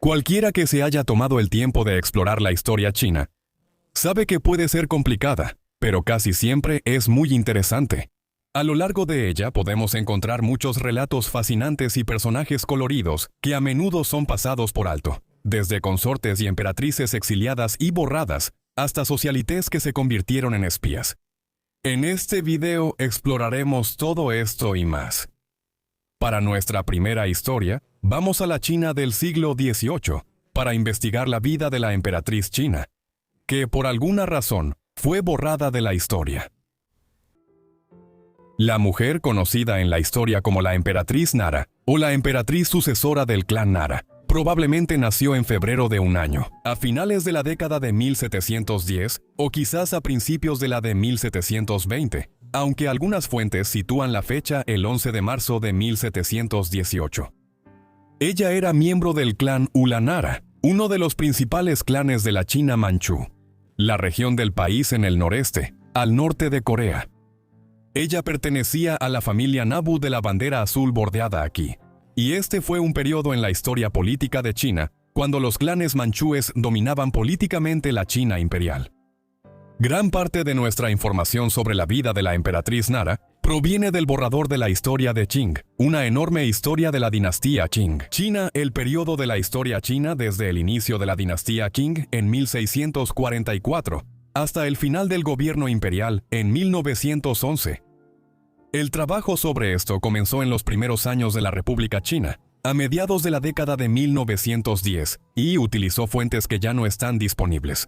Cualquiera que se haya tomado el tiempo de explorar la historia china sabe que puede ser complicada, pero casi siempre es muy interesante. A lo largo de ella podemos encontrar muchos relatos fascinantes y personajes coloridos que a menudo son pasados por alto, desde consortes y emperatrices exiliadas y borradas hasta socialites que se convirtieron en espías. En este video exploraremos todo esto y más. Para nuestra primera historia, vamos a la China del siglo XVIII para investigar la vida de la emperatriz china, que por alguna razón fue borrada de la historia. La mujer conocida en la historia como la emperatriz Nara, o la emperatriz sucesora del clan Nara, probablemente nació en febrero de un año, a finales de la década de 1710 o quizás a principios de la de 1720, aunque algunas fuentes sitúan la fecha el 11 de marzo de 1718. Ella era miembro del clan Ulanara, uno de los principales clanes de la China manchú, la región del país en el noreste, al norte de Corea. Ella pertenecía a la familia Nabu de la bandera azul bordeada aquí, y este fue un periodo en la historia política de China cuando los clanes manchúes dominaban políticamente la China imperial. Gran parte de nuestra información sobre la vida de la emperatriz Nara proviene del borrador de la historia de Qing, una enorme historia de la dinastía Qing. China, el periodo de la historia china desde el inicio de la dinastía Qing en 1644 hasta el final del gobierno imperial en 1911. El trabajo sobre esto comenzó en los primeros años de la República China, a mediados de la década de 1910, y utilizó fuentes que ya no están disponibles.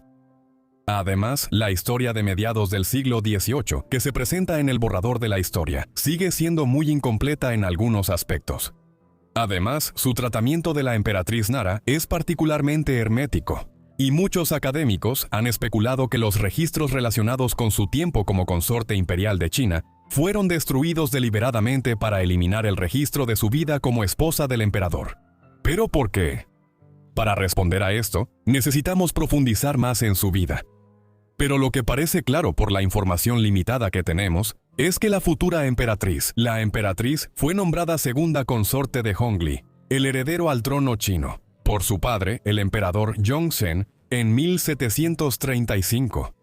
Además, la historia de mediados del siglo XVIII, que se presenta en el borrador de la historia, sigue siendo muy incompleta en algunos aspectos. Además, su tratamiento de la emperatriz Nara es particularmente hermético, y muchos académicos han especulado que los registros relacionados con su tiempo como consorte imperial de China fueron destruidos deliberadamente para eliminar el registro de su vida como esposa del emperador. ¿Pero por qué? Para responder a esto, necesitamos profundizar más en su vida. Pero lo que parece claro por la información limitada que tenemos es que la futura emperatriz, la emperatriz, fue nombrada segunda consorte de Hongli, el heredero al trono chino, por su padre, el emperador Yongzheng, en 1735.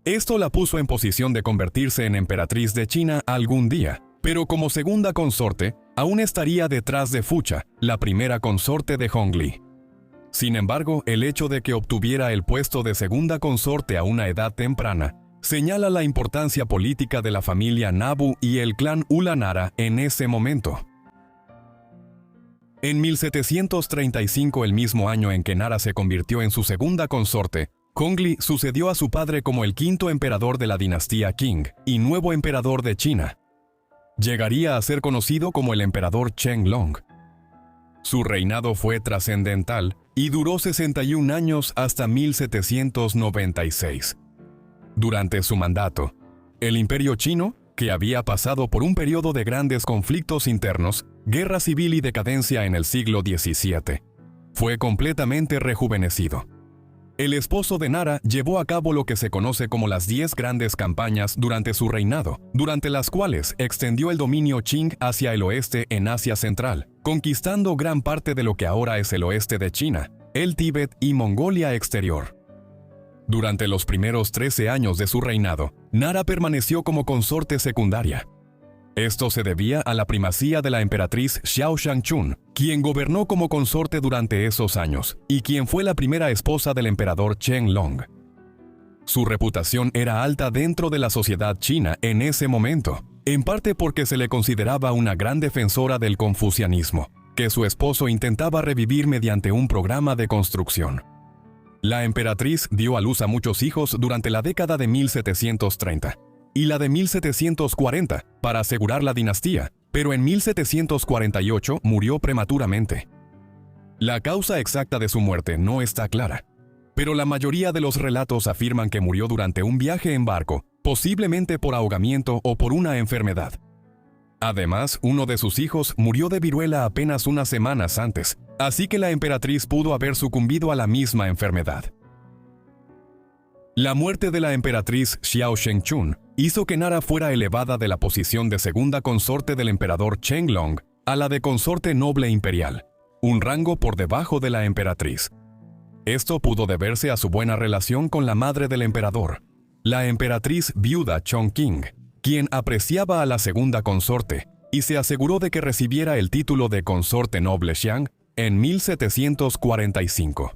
Esto la puso en posición de convertirse en emperatriz de China algún día, pero como segunda consorte, aún estaría detrás de Fucha, la primera consorte de Hongli. Sin embargo, el hecho de que obtuviera el puesto de segunda consorte a una edad temprana señala la importancia política de la familia Nabu y el clan Ulanara en ese momento. En 1735, el mismo año en que Nara se convirtió en su segunda consorte, Hongli sucedió a su padre como el quinto emperador de la dinastía Qing y nuevo emperador de China. Llegaría a ser conocido como el emperador Qianlong. Su reinado fue trascendental y duró 61 años hasta 1796. Durante su mandato, el imperio chino, que había pasado por un periodo de grandes conflictos internos, guerra civil y decadencia en el siglo XVII, fue completamente rejuvenecido. El esposo de Nara llevó a cabo lo que se conoce como las 10 grandes campañas durante su reinado, durante las cuales extendió el dominio Qing hacia el oeste en Asia Central, conquistando gran parte de lo que ahora es el oeste de China, el Tíbet y Mongolia exterior. Durante los primeros 13 años de su reinado, Nara permaneció como consorte secundaria. Esto se debía a la primacía de la emperatriz Xiao Shangchun, quien gobernó como consorte durante esos años, y quien fue la primera esposa del emperador Qianlong. Su reputación era alta dentro de la sociedad china en ese momento, en parte porque se le consideraba una gran defensora del confucianismo, que su esposo intentaba revivir mediante un programa de construcción. La emperatriz dio a luz a muchos hijos durante la década de 1730 y la de 1740 para asegurar la dinastía, pero en 1748 murió prematuramente. La causa exacta de su muerte no está clara, pero la mayoría de los relatos afirman que murió durante un viaje en barco, posiblemente por ahogamiento o por una enfermedad. Además, uno de sus hijos murió de viruela apenas unas semanas antes, así que la emperatriz pudo haber sucumbido a la misma enfermedad. La muerte de la emperatriz Xiao Shangchun hizo que Nara fuera elevada de la posición de segunda consorte del emperador Qianlong a la de consorte noble imperial, un rango por debajo de la emperatriz. Esto pudo deberse a su buena relación con la madre del emperador, la emperatriz viuda Chongqing, quien apreciaba a la segunda consorte y se aseguró de que recibiera el título de consorte noble Xiang en 1745.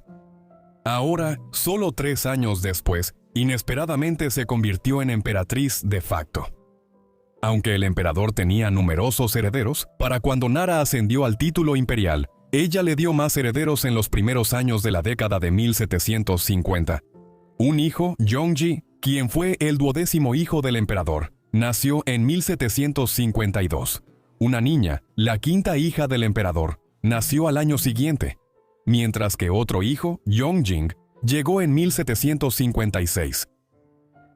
Ahora, solo 3 años después, inesperadamente se convirtió en emperatriz de facto. Aunque el emperador tenía numerosos herederos, para cuando Nara ascendió al título imperial, ella le dio más herederos en los primeros años de la década de 1750. Un hijo, Yongji, quien fue el 12º hijo del emperador, nació en 1752. Una niña, la 5ª hija del emperador, nació al año siguiente, mientras que otro hijo, Yongjing, llegó en 1756.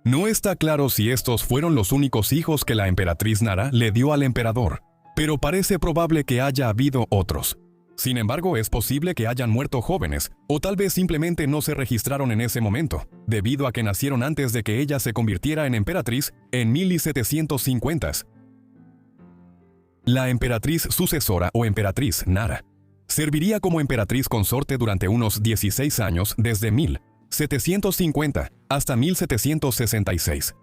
No está claro si estos fueron los únicos hijos que la emperatriz Nara le dio al emperador, pero parece probable que haya habido otros. Sin embargo, es posible que hayan muerto jóvenes, o tal vez simplemente no se registraron en ese momento, debido a que nacieron antes de que ella se convirtiera en emperatriz en 1750. La emperatriz sucesora o emperatriz Nara serviría como emperatriz consorte durante unos 16 años desde 1750 hasta 1766.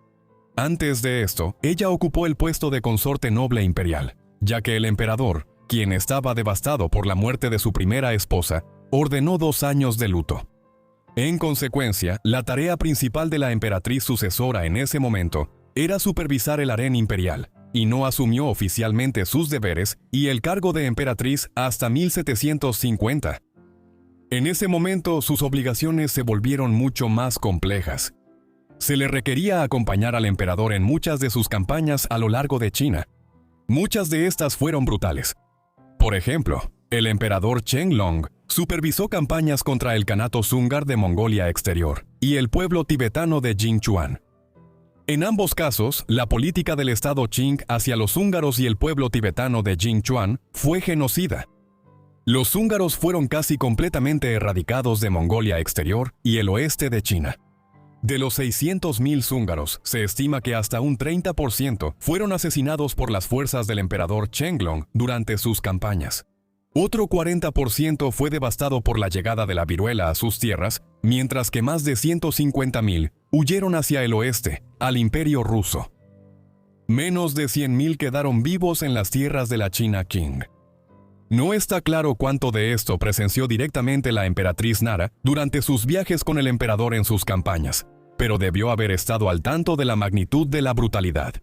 Antes de esto, ella ocupó el puesto de consorte noble imperial, ya que el emperador, quien estaba devastado por la muerte de su primera esposa, ordenó 2 años de luto. En consecuencia, la tarea principal de la emperatriz sucesora en ese momento era supervisar el harén imperial, y no asumió oficialmente sus deberes y el cargo de emperatriz hasta 1750. En ese momento, sus obligaciones se volvieron mucho más complejas. Se le requería acompañar al emperador en muchas de sus campañas a lo largo de China. Muchas de estas fueron brutales. Por ejemplo, el emperador Qianlong supervisó campañas contra el Kanato Zungar de Mongolia Exterior y el pueblo tibetano de Jingchuan. En ambos casos, la política del estado Qing hacia los húngaros y el pueblo tibetano de Jingchuan fue genocida. Los húngaros fueron casi completamente erradicados de Mongolia Exterior y el oeste de China. De los 600.000 húngaros, se estima que hasta un 30% fueron asesinados por las fuerzas del emperador Qianlong durante sus campañas. Otro 40% fue devastado por la llegada de la viruela a sus tierras, mientras que más de 150.000 huyeron hacia el oeste, al Imperio Ruso. Menos de 100.000 quedaron vivos en las tierras de la China Qing. No está claro cuánto de esto presenció directamente la emperatriz Nara durante sus viajes con el emperador en sus campañas, pero debió haber estado al tanto de la magnitud de la brutalidad.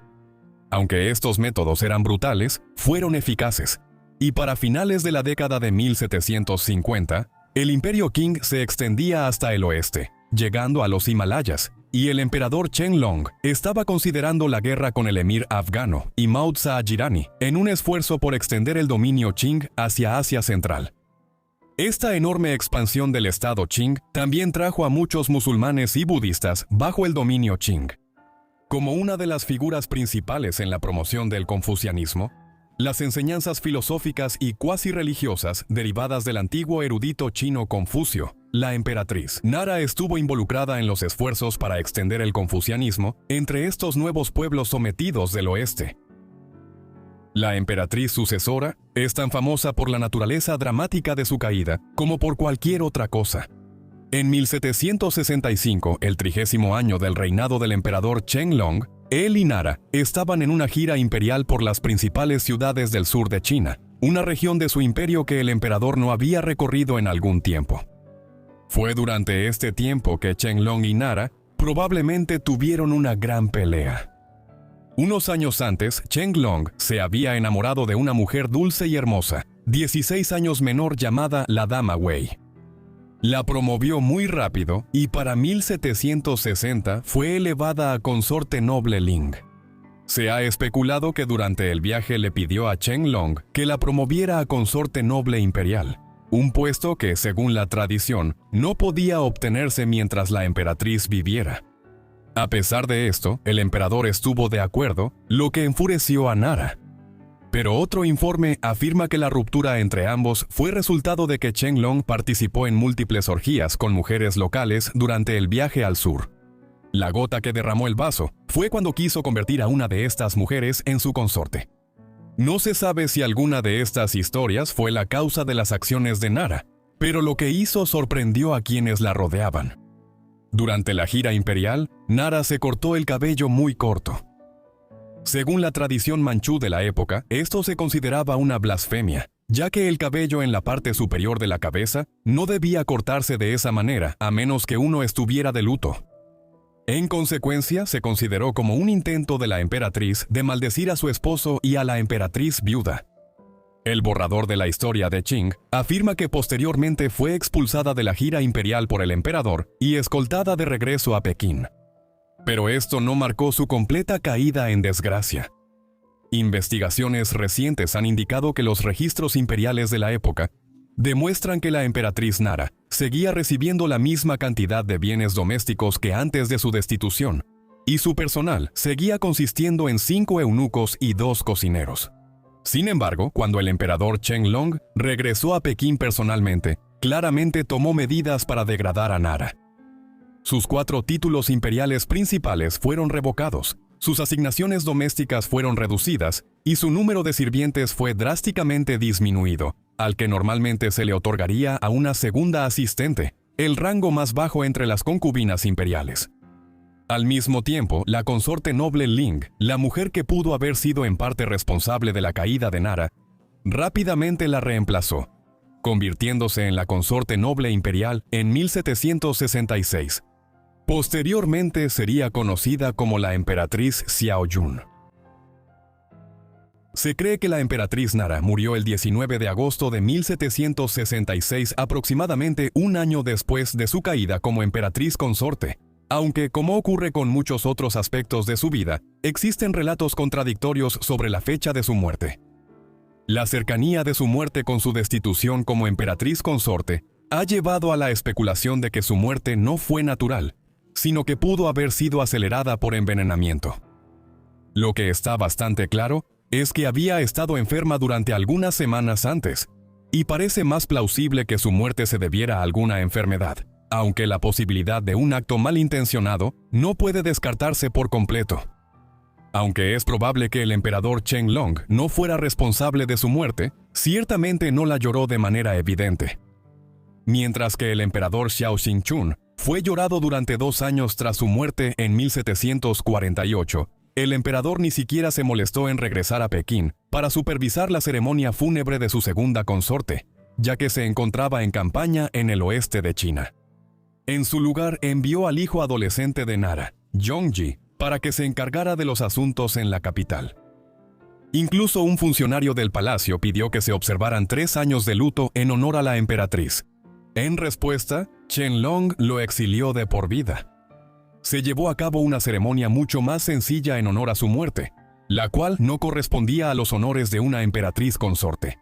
Aunque estos métodos eran brutales, fueron eficaces, y para finales de la década de 1750, el Imperio Qing se extendía hasta el oeste, llegando a los Himalayas, y el emperador Qianlong estaba considerando la guerra con el emir afgano Imad Shah Jirani en un esfuerzo por extender el dominio Qing hacia Asia Central. Esta enorme expansión del estado Qing también trajo a muchos musulmanes y budistas bajo el dominio Qing. Como una de las figuras principales en la promoción del confucianismo, las enseñanzas filosóficas y cuasi religiosas derivadas del antiguo erudito chino Confucio, la emperatriz Nara estuvo involucrada en los esfuerzos para extender el confucianismo entre estos nuevos pueblos sometidos del oeste. La emperatriz sucesora es tan famosa por la naturaleza dramática de su caída como por cualquier otra cosa. En 1765, el 30º año del reinado del emperador Qianlong, él y Nara estaban en una gira imperial por las principales ciudades del sur de China, una región de su imperio que el emperador no había recorrido en algún tiempo. Fue durante este tiempo que Qianlong y Nara probablemente tuvieron una gran pelea. Unos años antes, Qianlong se había enamorado de una mujer dulce y hermosa, 16 años menor llamada la Dama Wei. La promovió muy rápido y para 1760 fue elevada a consorte noble Ling. Se ha especulado que durante el viaje le pidió a Qianlong que la promoviera a consorte noble imperial, un puesto que, según la tradición, no podía obtenerse mientras la emperatriz viviera. A pesar de esto, el emperador estuvo de acuerdo, lo que enfureció a Nara. Pero otro informe afirma que la ruptura entre ambos fue resultado de que Qianlong participó en múltiples orgías con mujeres locales durante el viaje al sur. La gota que derramó el vaso fue cuando quiso convertir a una de estas mujeres en su consorte. No se sabe si alguna de estas historias fue la causa de las acciones de Nara, pero lo que hizo sorprendió a quienes la rodeaban. Durante la gira imperial, Nara se cortó el cabello muy corto. Según la tradición manchú de la época, esto se consideraba una blasfemia, ya que el cabello en la parte superior de la cabeza no debía cortarse de esa manera a menos que uno estuviera de luto. En consecuencia, se consideró como un intento de la emperatriz de maldecir a su esposo y a la emperatriz viuda. El borrador de la historia de Qing afirma que posteriormente fue expulsada de la gira imperial por el emperador y escoltada de regreso a Pekín. Pero esto no marcó su completa caída en desgracia. Investigaciones recientes han indicado que los registros imperiales de la época demuestran que la emperatriz Nara seguía recibiendo la misma cantidad de bienes domésticos que antes de su destitución, y su personal seguía consistiendo en 5 eunucos y 2 cocineros. Sin embargo, cuando el emperador Qianlong regresó a Pekín personalmente, claramente tomó medidas para degradar a Nara. Sus 4 títulos imperiales principales fueron revocados, sus asignaciones domésticas fueron reducidas y su número de sirvientes fue drásticamente disminuido, al que normalmente se le otorgaría a una segunda asistente, el rango más bajo entre las concubinas imperiales. Al mismo tiempo, la consorte noble Ling, la mujer que pudo haber sido en parte responsable de la caída de Nara, rápidamente la reemplazó, convirtiéndose en la consorte noble imperial en 1766. Posteriormente sería conocida como la emperatriz Xiaojun. Se cree que la emperatriz Nara murió el 19 de agosto de 1766, aproximadamente un año después de su caída como emperatriz consorte. Aunque, como ocurre con muchos otros aspectos de su vida, existen relatos contradictorios sobre la fecha de su muerte. La cercanía de su muerte con su destitución como emperatriz consorte ha llevado a la especulación de que su muerte no fue natural, sino que pudo haber sido acelerada por envenenamiento. Lo que está bastante claro es que había estado enferma durante algunas semanas antes, y parece más plausible que su muerte se debiera a alguna enfermedad, aunque la posibilidad de un acto malintencionado no puede descartarse por completo. Aunque es probable que el emperador Qianlong no fuera responsable de su muerte, ciertamente no la lloró de manera evidente. Mientras que el emperador Xiao Xingchun fue llorado durante 2 años tras su muerte en 1748, el emperador ni siquiera se molestó en regresar a Pekín para supervisar la ceremonia fúnebre de su segunda consorte, ya que se encontraba en campaña en el oeste de China. En su lugar envió al hijo adolescente de Nara, Yongji, para que se encargara de los asuntos en la capital. Incluso un funcionario del palacio pidió que se observaran 3 años de luto en honor a la emperatriz. En respuesta, Qianlong lo exilió de por vida. Se llevó a cabo una ceremonia mucho más sencilla en honor a su muerte, la cual no correspondía a los honores de una emperatriz consorte.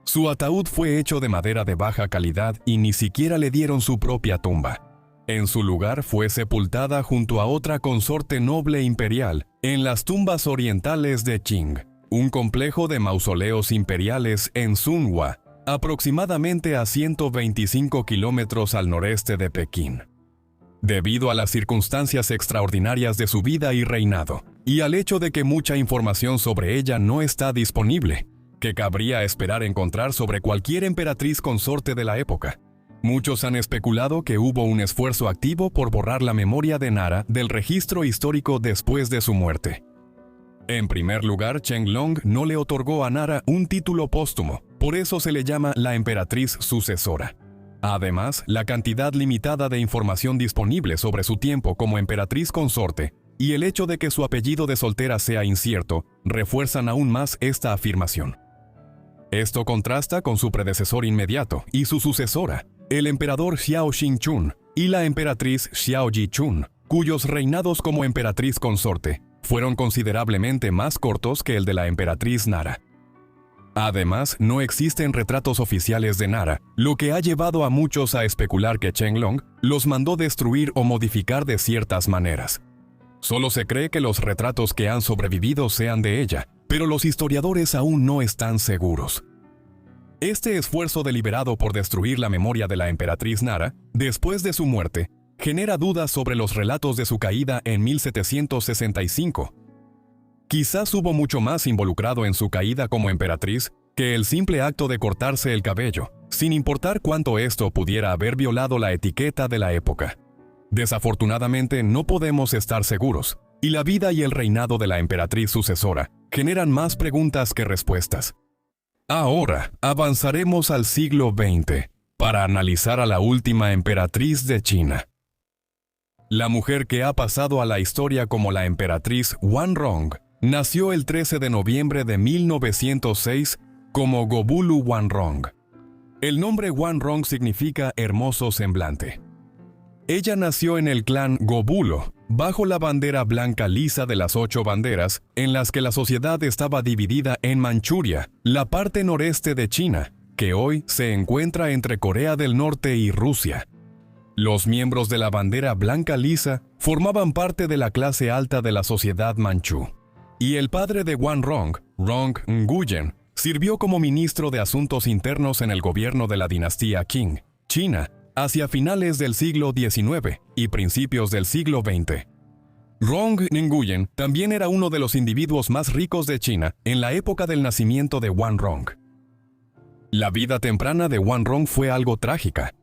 Su ataúd fue hecho de madera de baja calidad y ni siquiera le dieron su propia tumba. En su lugar fue sepultada junto a otra consorte noble imperial en las tumbas orientales de Qing, un complejo de mausoleos imperiales en Sunhua, aproximadamente a 125 kilómetros al noreste de Pekín. Debido a las circunstancias extraordinarias de su vida y reinado, y al hecho de que mucha información sobre ella no está disponible, que cabría esperar encontrar sobre cualquier emperatriz consorte de la época, muchos han especulado que hubo un esfuerzo activo por borrar la memoria de Nara del registro histórico después de su muerte. En primer lugar, Qianlong no le otorgó a Nara un título póstumo, por eso se le llama la emperatriz sucesora. Además, la cantidad limitada de información disponible sobre su tiempo como emperatriz consorte y el hecho de que su apellido de soltera sea incierto refuerzan aún más esta afirmación. Esto contrasta con su predecesor inmediato y su sucesora, el emperador Xiao Xingchun y la emperatriz Xiao Yichun, cuyos reinados como emperatriz consorte fueron considerablemente más cortos que el de la emperatriz Nara. Además, no existen retratos oficiales de Nara, lo que ha llevado a muchos a especular que Qianlong los mandó destruir o modificar de ciertas maneras. Solo se cree que los retratos que han sobrevivido sean de ella, pero los historiadores aún no están seguros. Este esfuerzo deliberado por destruir la memoria de la emperatriz Nara, después de su muerte, genera dudas sobre los relatos de su caída en 1765. Quizás hubo mucho más involucrado en su caída como emperatriz que el simple acto de cortarse el cabello, sin importar cuánto esto pudiera haber violado la etiqueta de la época. Desafortunadamente, no podemos estar seguros, y la vida y el reinado de la emperatriz sucesora generan más preguntas que respuestas. Ahora avanzaremos al siglo XX para analizar a la última emperatriz de China. La mujer que ha pasado a la historia como la emperatriz Wanrong nació el 13 de noviembre de 1906 como Gobulu Wanrong. El nombre Wanrong significa hermoso semblante. Ella nació en el clan Gobulo, bajo la bandera blanca lisa de las 8 banderas, en las que la sociedad estaba dividida en Manchuria, la parte noreste de China, que hoy se encuentra entre Corea del Norte y Rusia. Los miembros de la bandera blanca lisa formaban parte de la clase alta de la sociedad manchú. Y el padre de Wanrong, Rong Nguyen, sirvió como ministro de Asuntos Internos en el gobierno de la dinastía Qing, China, hacia finales del siglo XIX y principios del siglo XX. Rong Nguyen también era uno de los individuos más ricos de China en la época del nacimiento de Wanrong. La vida temprana de Wanrong fue algo trágica.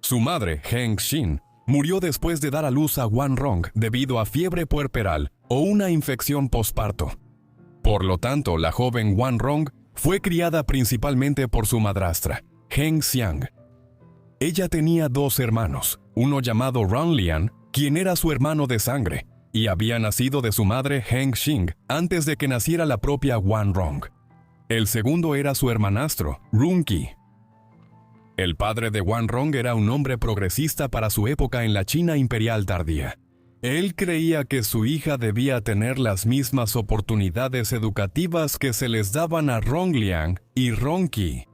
Su madre, Heng Xin, murió después de dar a luz a Wanrong debido a fiebre puerperal o una infección posparto. Por lo tanto, la joven Wanrong fue criada principalmente por su madrastra, Heng Xiang. Ella tenía 2 hermanos, uno llamado Ranlian, quien era su hermano de sangre, y había nacido de su madre Heng Xing antes de que naciera la propia Wanrong. El segundo era su hermanastro, Runqi. El padre de Wanrong era un hombre progresista para su época en la China imperial tardía. Él creía que su hija debía tener las mismas oportunidades educativas que se les daban a Rongliang y Ronqi.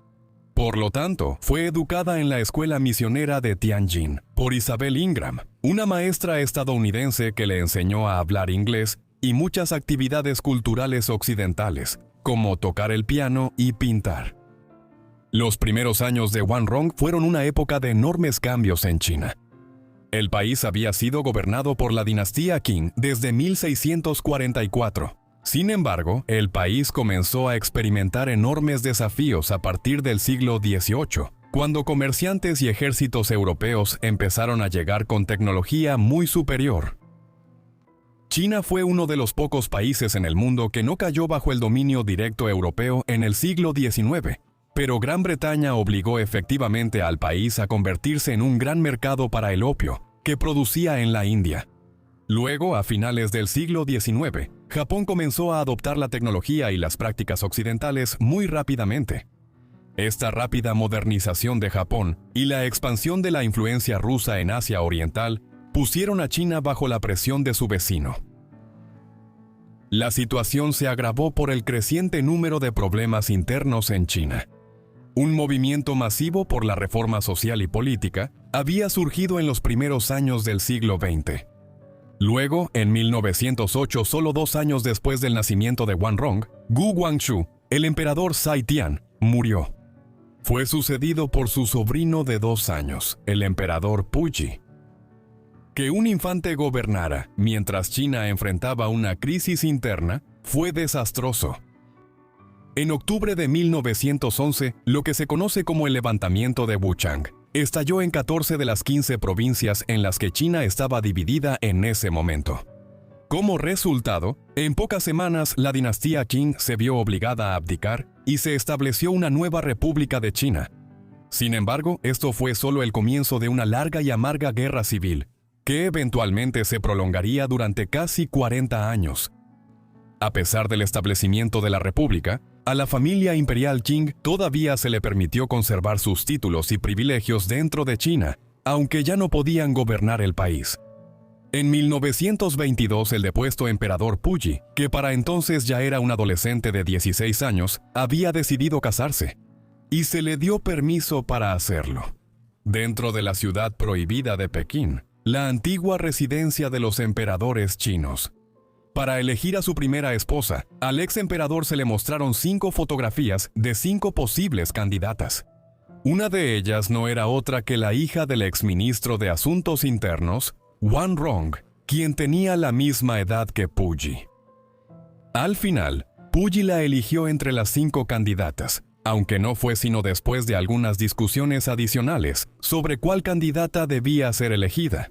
Por lo tanto, fue educada en la escuela misionera de Tianjin por Isabel Ingram, una maestra estadounidense que le enseñó a hablar inglés y muchas actividades culturales occidentales, como tocar el piano y pintar. Los primeros años de Wanrong fueron una época de enormes cambios en China. El país había sido gobernado por la dinastía Qing desde 1644. Sin embargo, el país comenzó a experimentar enormes desafíos a partir del siglo XVIII, cuando comerciantes y ejércitos europeos empezaron a llegar con tecnología muy superior. China fue uno de los pocos países en el mundo que no cayó bajo el dominio directo europeo en el siglo XIX, pero Gran Bretaña obligó efectivamente al país a convertirse en un gran mercado para el opio, que producía en la India. Luego, a finales del siglo XIX, Japón comenzó a adoptar la tecnología y las prácticas occidentales muy rápidamente. Esta rápida modernización de Japón y la expansión de la influencia rusa en Asia Oriental pusieron a China bajo la presión de su vecino. La situación se agravó por el creciente número de problemas internos en China. Un movimiento masivo por la reforma social y política había surgido en los primeros años del siglo XX. Luego, en 1908, solo 2 años después del nacimiento de Wanrong, Gu Guangxu, el emperador Zhai Tian, murió. Fue sucedido por su sobrino de 2 años, el emperador Puyi. Que un infante gobernara mientras China enfrentaba una crisis interna fue desastroso. En octubre de 1911, lo que se conoce como el levantamiento de Wuchang estalló en 14 de las 15 provincias en las que China estaba dividida en ese momento. Como resultado, en pocas semanas la dinastía Qing se vio obligada a abdicar y se estableció una nueva República de China. Sin embargo, esto fue solo el comienzo de una larga y amarga guerra civil, que eventualmente se prolongaría durante casi 40 años. A pesar del establecimiento de la República, a la familia imperial Qing todavía se le permitió conservar sus títulos y privilegios dentro de China, aunque ya no podían gobernar el país. En 1922, el depuesto emperador Puyi, que para entonces ya era un adolescente de 16 años, había decidido casarse, y se le dio permiso para hacerlo. Dentro de la ciudad prohibida de Pekín, la antigua residencia de los emperadores chinos. Para elegir a su primera esposa, al ex emperador se le mostraron 5 fotografías de 5 posibles candidatas. Una de ellas no era otra que la hija del exministro de Asuntos Internos, Wanrong, quien tenía la misma edad que Puyi. Al final, Puyi la eligió entre las 5 candidatas, aunque no fue sino después de algunas discusiones adicionales sobre cuál candidata debía ser elegida.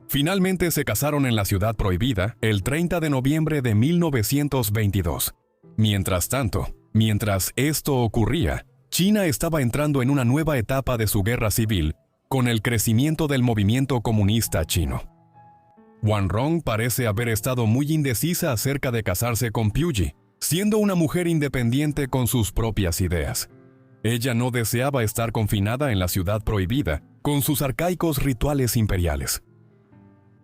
Finalmente se casaron en la Ciudad Prohibida el 30 de noviembre de 1922. Mientras tanto, mientras esto ocurría, China estaba entrando en una nueva etapa de su guerra civil con el crecimiento del movimiento comunista chino. Wanrong parece haber estado muy indecisa acerca de casarse con Puyi, siendo una mujer independiente con sus propias ideas. Ella no deseaba estar confinada en la Ciudad Prohibida con sus arcaicos rituales imperiales.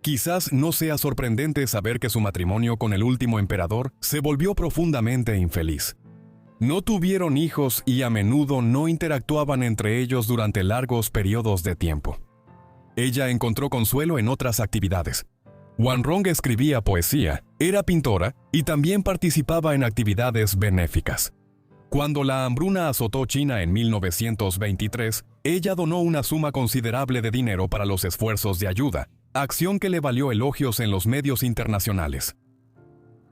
Quizás no sea sorprendente saber que su matrimonio con el último emperador se volvió profundamente infeliz. No tuvieron hijos y a menudo no interactuaban entre ellos durante largos periodos de tiempo. Ella encontró consuelo en otras actividades. Wanrong escribía poesía, era pintora y también participaba en actividades benéficas. Cuando la hambruna azotó China en 1923, ella donó una suma considerable de dinero para los esfuerzos de ayuda, acción que le valió elogios en los medios internacionales.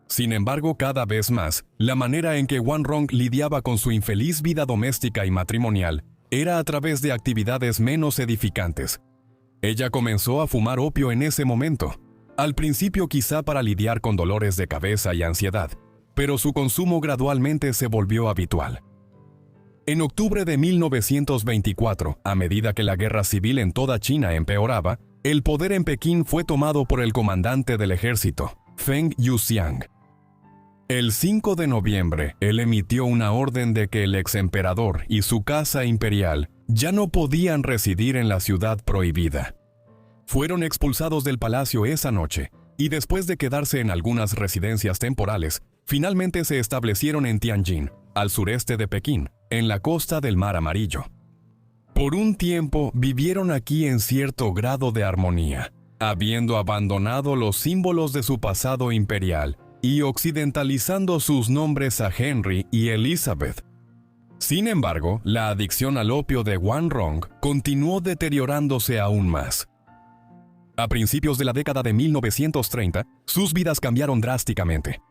Sin embargo, cada vez más, la manera en que Wanrong lidiaba con su infeliz vida doméstica y matrimonial era a través de actividades menos edificantes. Ella comenzó a fumar opio en ese momento, al principio quizá para lidiar con dolores de cabeza y ansiedad, pero su consumo gradualmente se volvió habitual. En octubre de 1924, a medida que la guerra civil en toda China empeoraba, el poder en Pekín fue tomado por el comandante del ejército, Feng Yuxiang. El 5 de noviembre, él emitió una orden de que el exemperador y su casa imperial ya no podían residir en la Ciudad Prohibida. Fueron expulsados del palacio esa noche, y después de quedarse en algunas residencias temporales, finalmente se establecieron en Tianjin, al sureste de Pekín, en la costa del Mar Amarillo. Por un tiempo vivieron aquí en cierto grado de armonía, habiendo abandonado los símbolos de su pasado imperial y occidentalizando sus nombres a Henry y Elizabeth. Sin embargo, la adicción al opio de Wanrong continuó deteriorándose aún más. A principios de la década de 1930, sus vidas cambiaron drásticamente.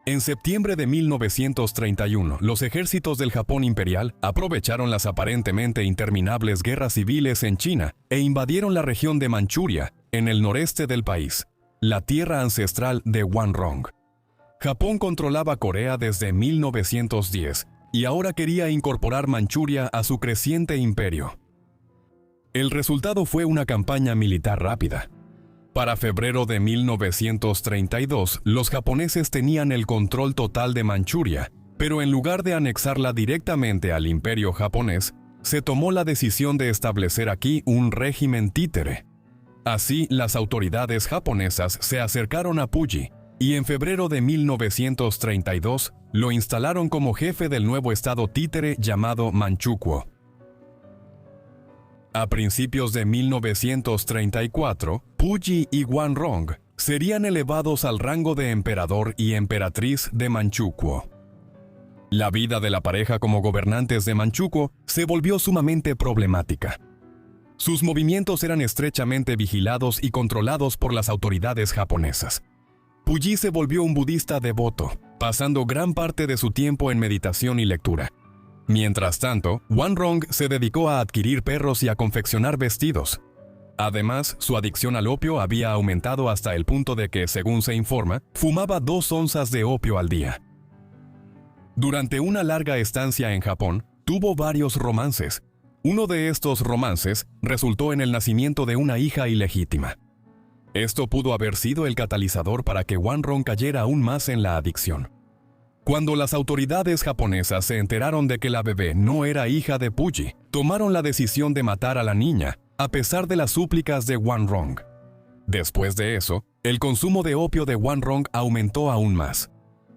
En septiembre de 1931, los ejércitos del Japón imperial aprovecharon las aparentemente interminables guerras civiles en China e invadieron la región de Manchuria, en el noreste del país, la tierra ancestral de Wanrong. Japón controlaba Corea desde 1910 y ahora quería incorporar Manchuria a su creciente imperio. El resultado fue una campaña militar rápida. Para febrero de 1932, los japoneses tenían el control total de Manchuria, pero en lugar de anexarla directamente al imperio japonés, se tomó la decisión de establecer aquí un régimen títere. Así, las autoridades japonesas se acercaron a Puyi, y en febrero de 1932 lo instalaron como jefe del nuevo estado títere llamado Manchukuo. A principios de 1934, Puyi y Wanrong serían elevados al rango de emperador y emperatriz de Manchukuo. La vida de la pareja como gobernantes de Manchukuo se volvió sumamente problemática. Sus movimientos eran estrechamente vigilados y controlados por las autoridades japonesas. Puyi se volvió un budista devoto, pasando gran parte de su tiempo en meditación y lectura. Mientras tanto, Wanrong se dedicó a adquirir perros y a confeccionar vestidos. Además, su adicción al opio había aumentado hasta el punto de que, según se informa, fumaba 2 onzas de opio al día. Durante una larga estancia en Japón, tuvo varios romances. Uno de estos romances resultó en el nacimiento de una hija ilegítima. Esto pudo haber sido el catalizador para que Wanrong cayera aún más en la adicción. Cuando las autoridades japonesas se enteraron de que la bebé no era hija de Puyi, tomaron la decisión de matar a la niña, a pesar de las súplicas de Wanrong. Después de eso, el consumo de opio de Wanrong aumentó aún más.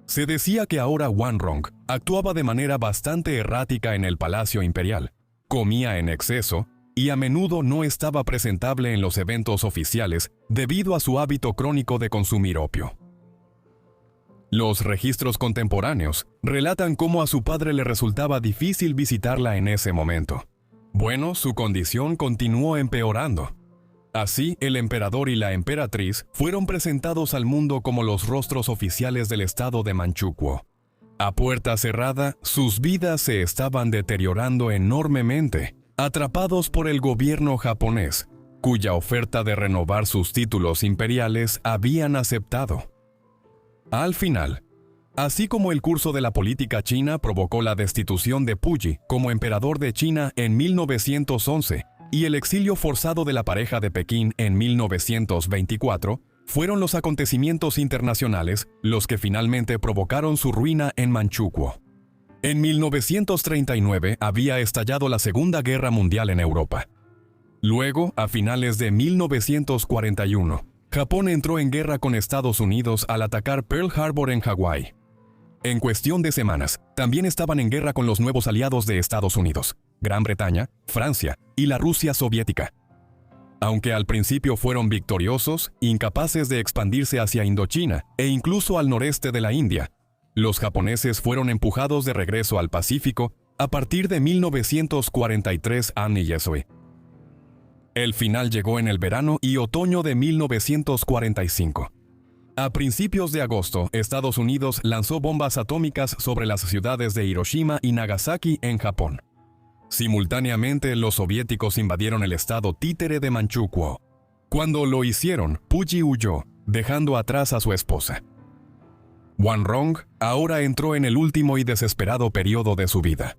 Se decía que ahora Wanrong actuaba de manera bastante errática en el palacio imperial, comía en exceso y a menudo no estaba presentable en los eventos oficiales debido a su hábito crónico de consumir opio. Los registros contemporáneos relatan cómo a su padre le resultaba difícil visitarla en ese momento. Bueno, su condición continuó empeorando. Así, el emperador y la emperatriz fueron presentados al mundo como los rostros oficiales del estado de Manchukuo. A puerta cerrada, sus vidas se estaban deteriorando enormemente, atrapados por el gobierno japonés, cuya oferta de renovar sus títulos imperiales habían aceptado. Al final, así como el curso de la política china provocó la destitución de Puyi como emperador de China en 1911 y el exilio forzado de la pareja de Pekín en 1924, fueron los acontecimientos internacionales los que finalmente provocaron su ruina en Manchukuo. En 1939 había estallado la Segunda Guerra Mundial en Europa. Luego, a finales de 1941, Japón entró en guerra con Estados Unidos al atacar Pearl Harbor en Hawái. En cuestión de semanas, también estaban en guerra con los nuevos aliados de Estados Unidos, Gran Bretaña, Francia y la Rusia soviética. Aunque al principio fueron victoriosos, incapaces de expandirse hacia Indochina e incluso al noreste de la India, los japoneses fueron empujados de regreso al Pacífico a partir de 1943 a.C. El final llegó en el verano y otoño de 1945. A principios de agosto, Estados Unidos lanzó bombas atómicas sobre las ciudades de Hiroshima y Nagasaki en Japón. Simultáneamente, los soviéticos invadieron el estado títere de Manchukuo. Cuando lo hicieron, Puyi huyó, dejando atrás a su esposa. Hwangrong ahora entró en el último y desesperado periodo de su vida.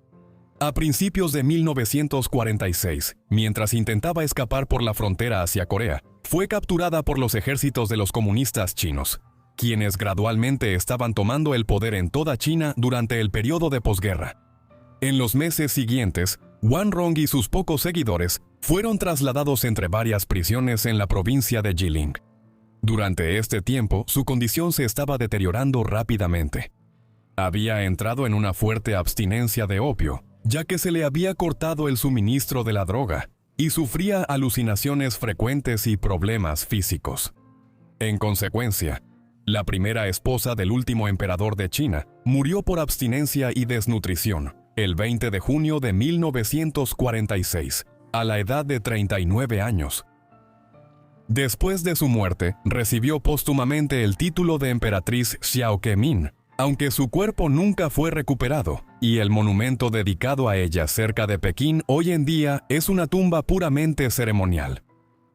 A principios de 1946, mientras intentaba escapar por la frontera hacia Corea, fue capturada por los ejércitos de los comunistas chinos, quienes gradualmente estaban tomando el poder en toda China durante el periodo de posguerra. En los meses siguientes, Hwangrong y sus pocos seguidores fueron trasladados entre varias prisiones en la provincia de Jilin. Durante este tiempo, su condición se estaba deteriorando rápidamente. Había entrado en una fuerte abstinencia de opio, ya que se le había cortado el suministro de la droga, y sufría alucinaciones frecuentes y problemas físicos. En consecuencia, la primera esposa del último emperador de China murió por abstinencia y desnutrición el 20 de junio de 1946, a la edad de 39 años. Después de su muerte, recibió póstumamente el título de emperatriz Xiao Kemin, aunque su cuerpo nunca fue recuperado, y el monumento dedicado a ella cerca de Pekín hoy en día es una tumba puramente ceremonial.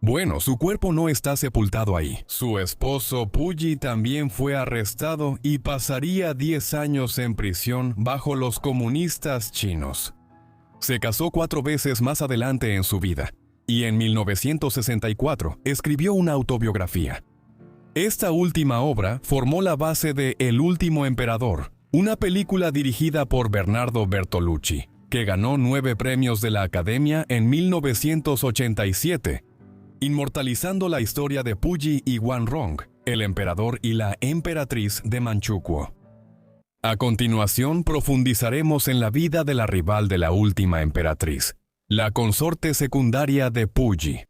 Bueno, su cuerpo no está sepultado ahí. Su esposo Puyi también fue arrestado y pasaría 10 años en prisión bajo los comunistas chinos. Se casó 4 veces más adelante en su vida, y en 1964 escribió una autobiografía. Esta última obra formó la base de El último emperador, una película dirigida por Bernardo Bertolucci, que ganó 9 premios de la Academia en 1987, inmortalizando la historia de Puyi y Hwangrong, el emperador y la emperatriz de Manchukuo. A continuación profundizaremos en la vida de la rival de la última emperatriz, la consorte secundaria de Puyi.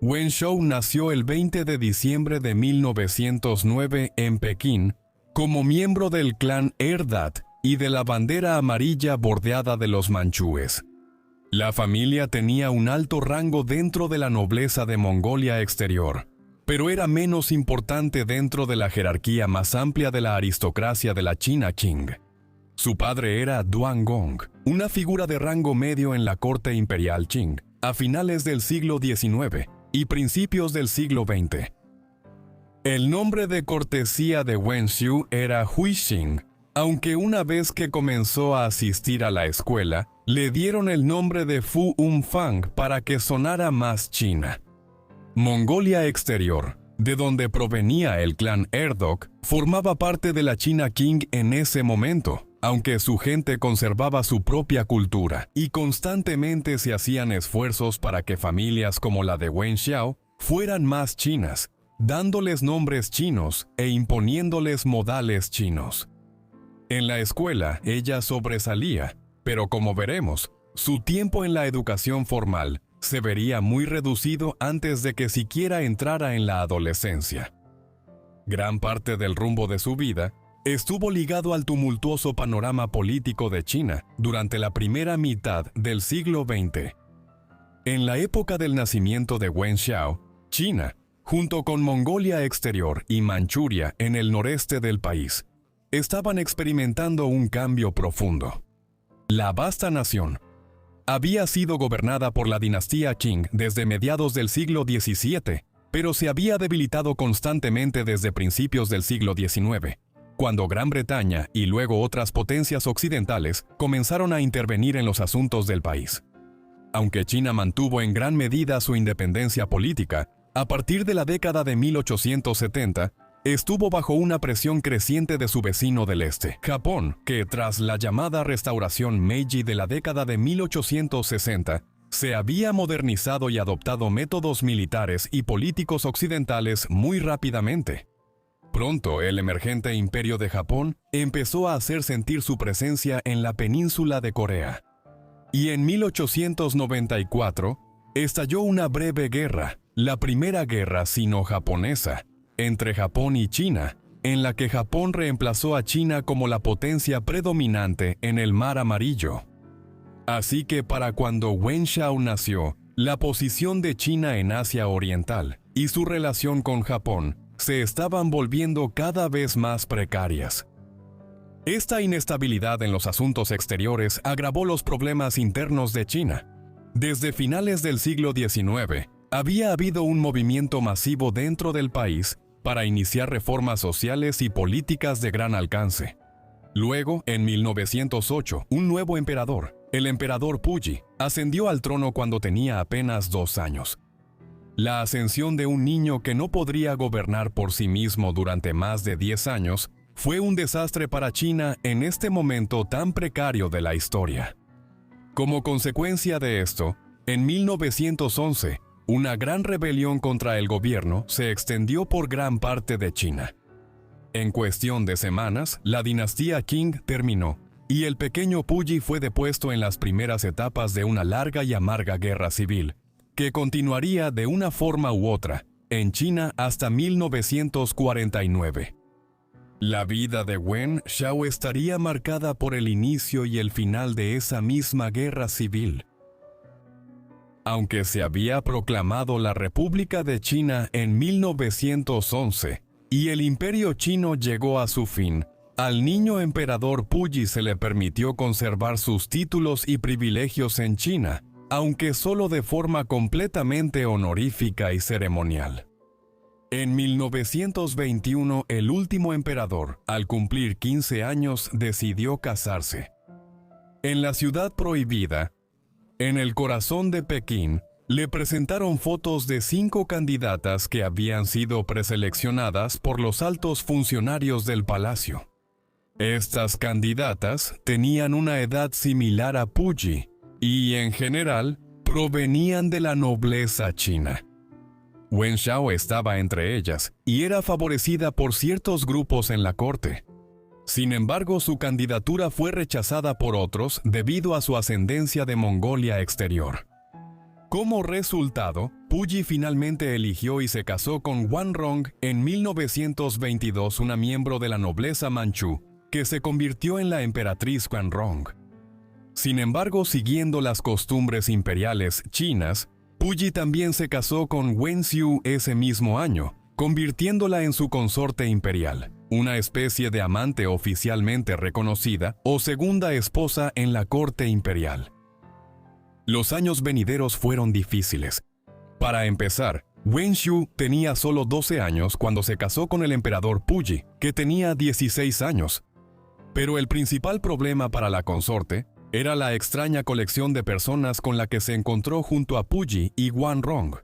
Wen Shou nació el 20 de diciembre de 1909 en Pekín como miembro del clan Erdat y de la bandera amarilla bordeada de los manchúes. La familia tenía un alto rango dentro de la nobleza de Mongolia Exterior, pero era menos importante dentro de la jerarquía más amplia de la aristocracia de la China Qing. Su padre era Duan Gong, una figura de rango medio en la corte imperial Qing, a finales del siglo XIX y principios del siglo XX. El nombre de cortesía de Wen Shou era Huixing, aunque una vez que comenzó a asistir a la escuela, le dieron el nombre de Fu Unfang para que sonara más china. Mongolia Exterior, de donde provenía el clan Erdok, formaba parte de la China Qing en ese momento, aunque su gente conservaba su propia cultura y constantemente se hacían esfuerzos para que familias como la de Wen Xiao fueran más chinas, dándoles nombres chinos e imponiéndoles modales chinos. En la escuela ella sobresalía, pero como veremos, su tiempo en la educación formal se vería muy reducido antes de que siquiera entrara en la adolescencia. Gran parte del rumbo de su vida estuvo ligado al tumultuoso panorama político de China durante la primera mitad del siglo XX. En la época del nacimiento de Wen Xiao, China, junto con Mongolia Exterior y Manchuria en el noreste del país, estaban experimentando un cambio profundo. La vasta nación había sido gobernada por la dinastía Qing desde mediados del siglo XVII, pero se había debilitado constantemente desde principios del siglo XIX, cuando Gran Bretaña y luego otras potencias occidentales comenzaron a intervenir en los asuntos del país. Aunque China mantuvo en gran medida su independencia política, a partir de la década de 1870, estuvo bajo una presión creciente de su vecino del este, Japón, que tras la llamada restauración Meiji de la década de 1860, se había modernizado y adoptado métodos militares y políticos occidentales muy rápidamente. Pronto, el emergente imperio de Japón empezó a hacer sentir su presencia en la península de Corea. Y en 1894, estalló una breve guerra, la Primera Guerra Sino-Japonesa, entre Japón y China, en la que Japón reemplazó a China como la potencia predominante en el Mar Amarillo. Así que para cuando Wen Xiao nació, la posición de China en Asia Oriental y su relación con Japón se estaban volviendo cada vez más precarias. Esta inestabilidad en los asuntos exteriores agravó los problemas internos de China. Desde finales del siglo XIX, había habido un movimiento masivo dentro del país para iniciar reformas sociales y políticas de gran alcance. Luego, en 1908, un nuevo emperador, el emperador Puyi, ascendió al trono cuando tenía apenas 2 años. La ascensión de un niño que no podría gobernar por sí mismo durante más de 10 años fue un desastre para China en este momento tan precario de la historia. Como consecuencia de esto, en 1911, una gran rebelión contra el gobierno se extendió por gran parte de China. En cuestión de semanas, la dinastía Qing terminó, y el pequeño Puyi fue depuesto en las primeras etapas de una larga y amarga guerra civil, que continuaría de una forma u otra en China hasta 1949. La vida de Wen Xiao estaría marcada por el inicio y el final de esa misma guerra civil. Aunque se había proclamado la República de China en 1911 y el Imperio Chino llegó a su fin, al niño emperador Puyi se le permitió conservar sus títulos y privilegios en China, aunque solo de forma completamente honorífica y ceremonial. En 1921, el último emperador, al cumplir 15 años, decidió casarse. En la ciudad prohibida, en el corazón de Pekín, le presentaron fotos de 5 candidatas que habían sido preseleccionadas por los altos funcionarios del palacio. Estas candidatas tenían una edad similar a Puyi y, en general, provenían de la nobleza china. Wen Xiao estaba entre ellas y era favorecida por ciertos grupos en la corte. Sin embargo, su candidatura fue rechazada por otros debido a su ascendencia de Mongolia Exterior. Como resultado, Puyi finalmente eligió y se casó con Wanrong en 1922, una miembro de la nobleza manchú, que se convirtió en la emperatriz Wanrong. Sin embargo, siguiendo las costumbres imperiales chinas, Puyi también se casó con Wen Xiu ese mismo año, convirtiéndola en su consorte imperial, una especie de amante oficialmente reconocida o segunda esposa en la corte imperial. Los años venideros fueron difíciles. Para empezar, Wen Xiu tenía solo 12 años cuando se casó con el emperador Puyi, que tenía 16 años. Pero el principal problema para la consorte era la extraña colección de personas con la que se encontró junto a Puyi y Wanrong.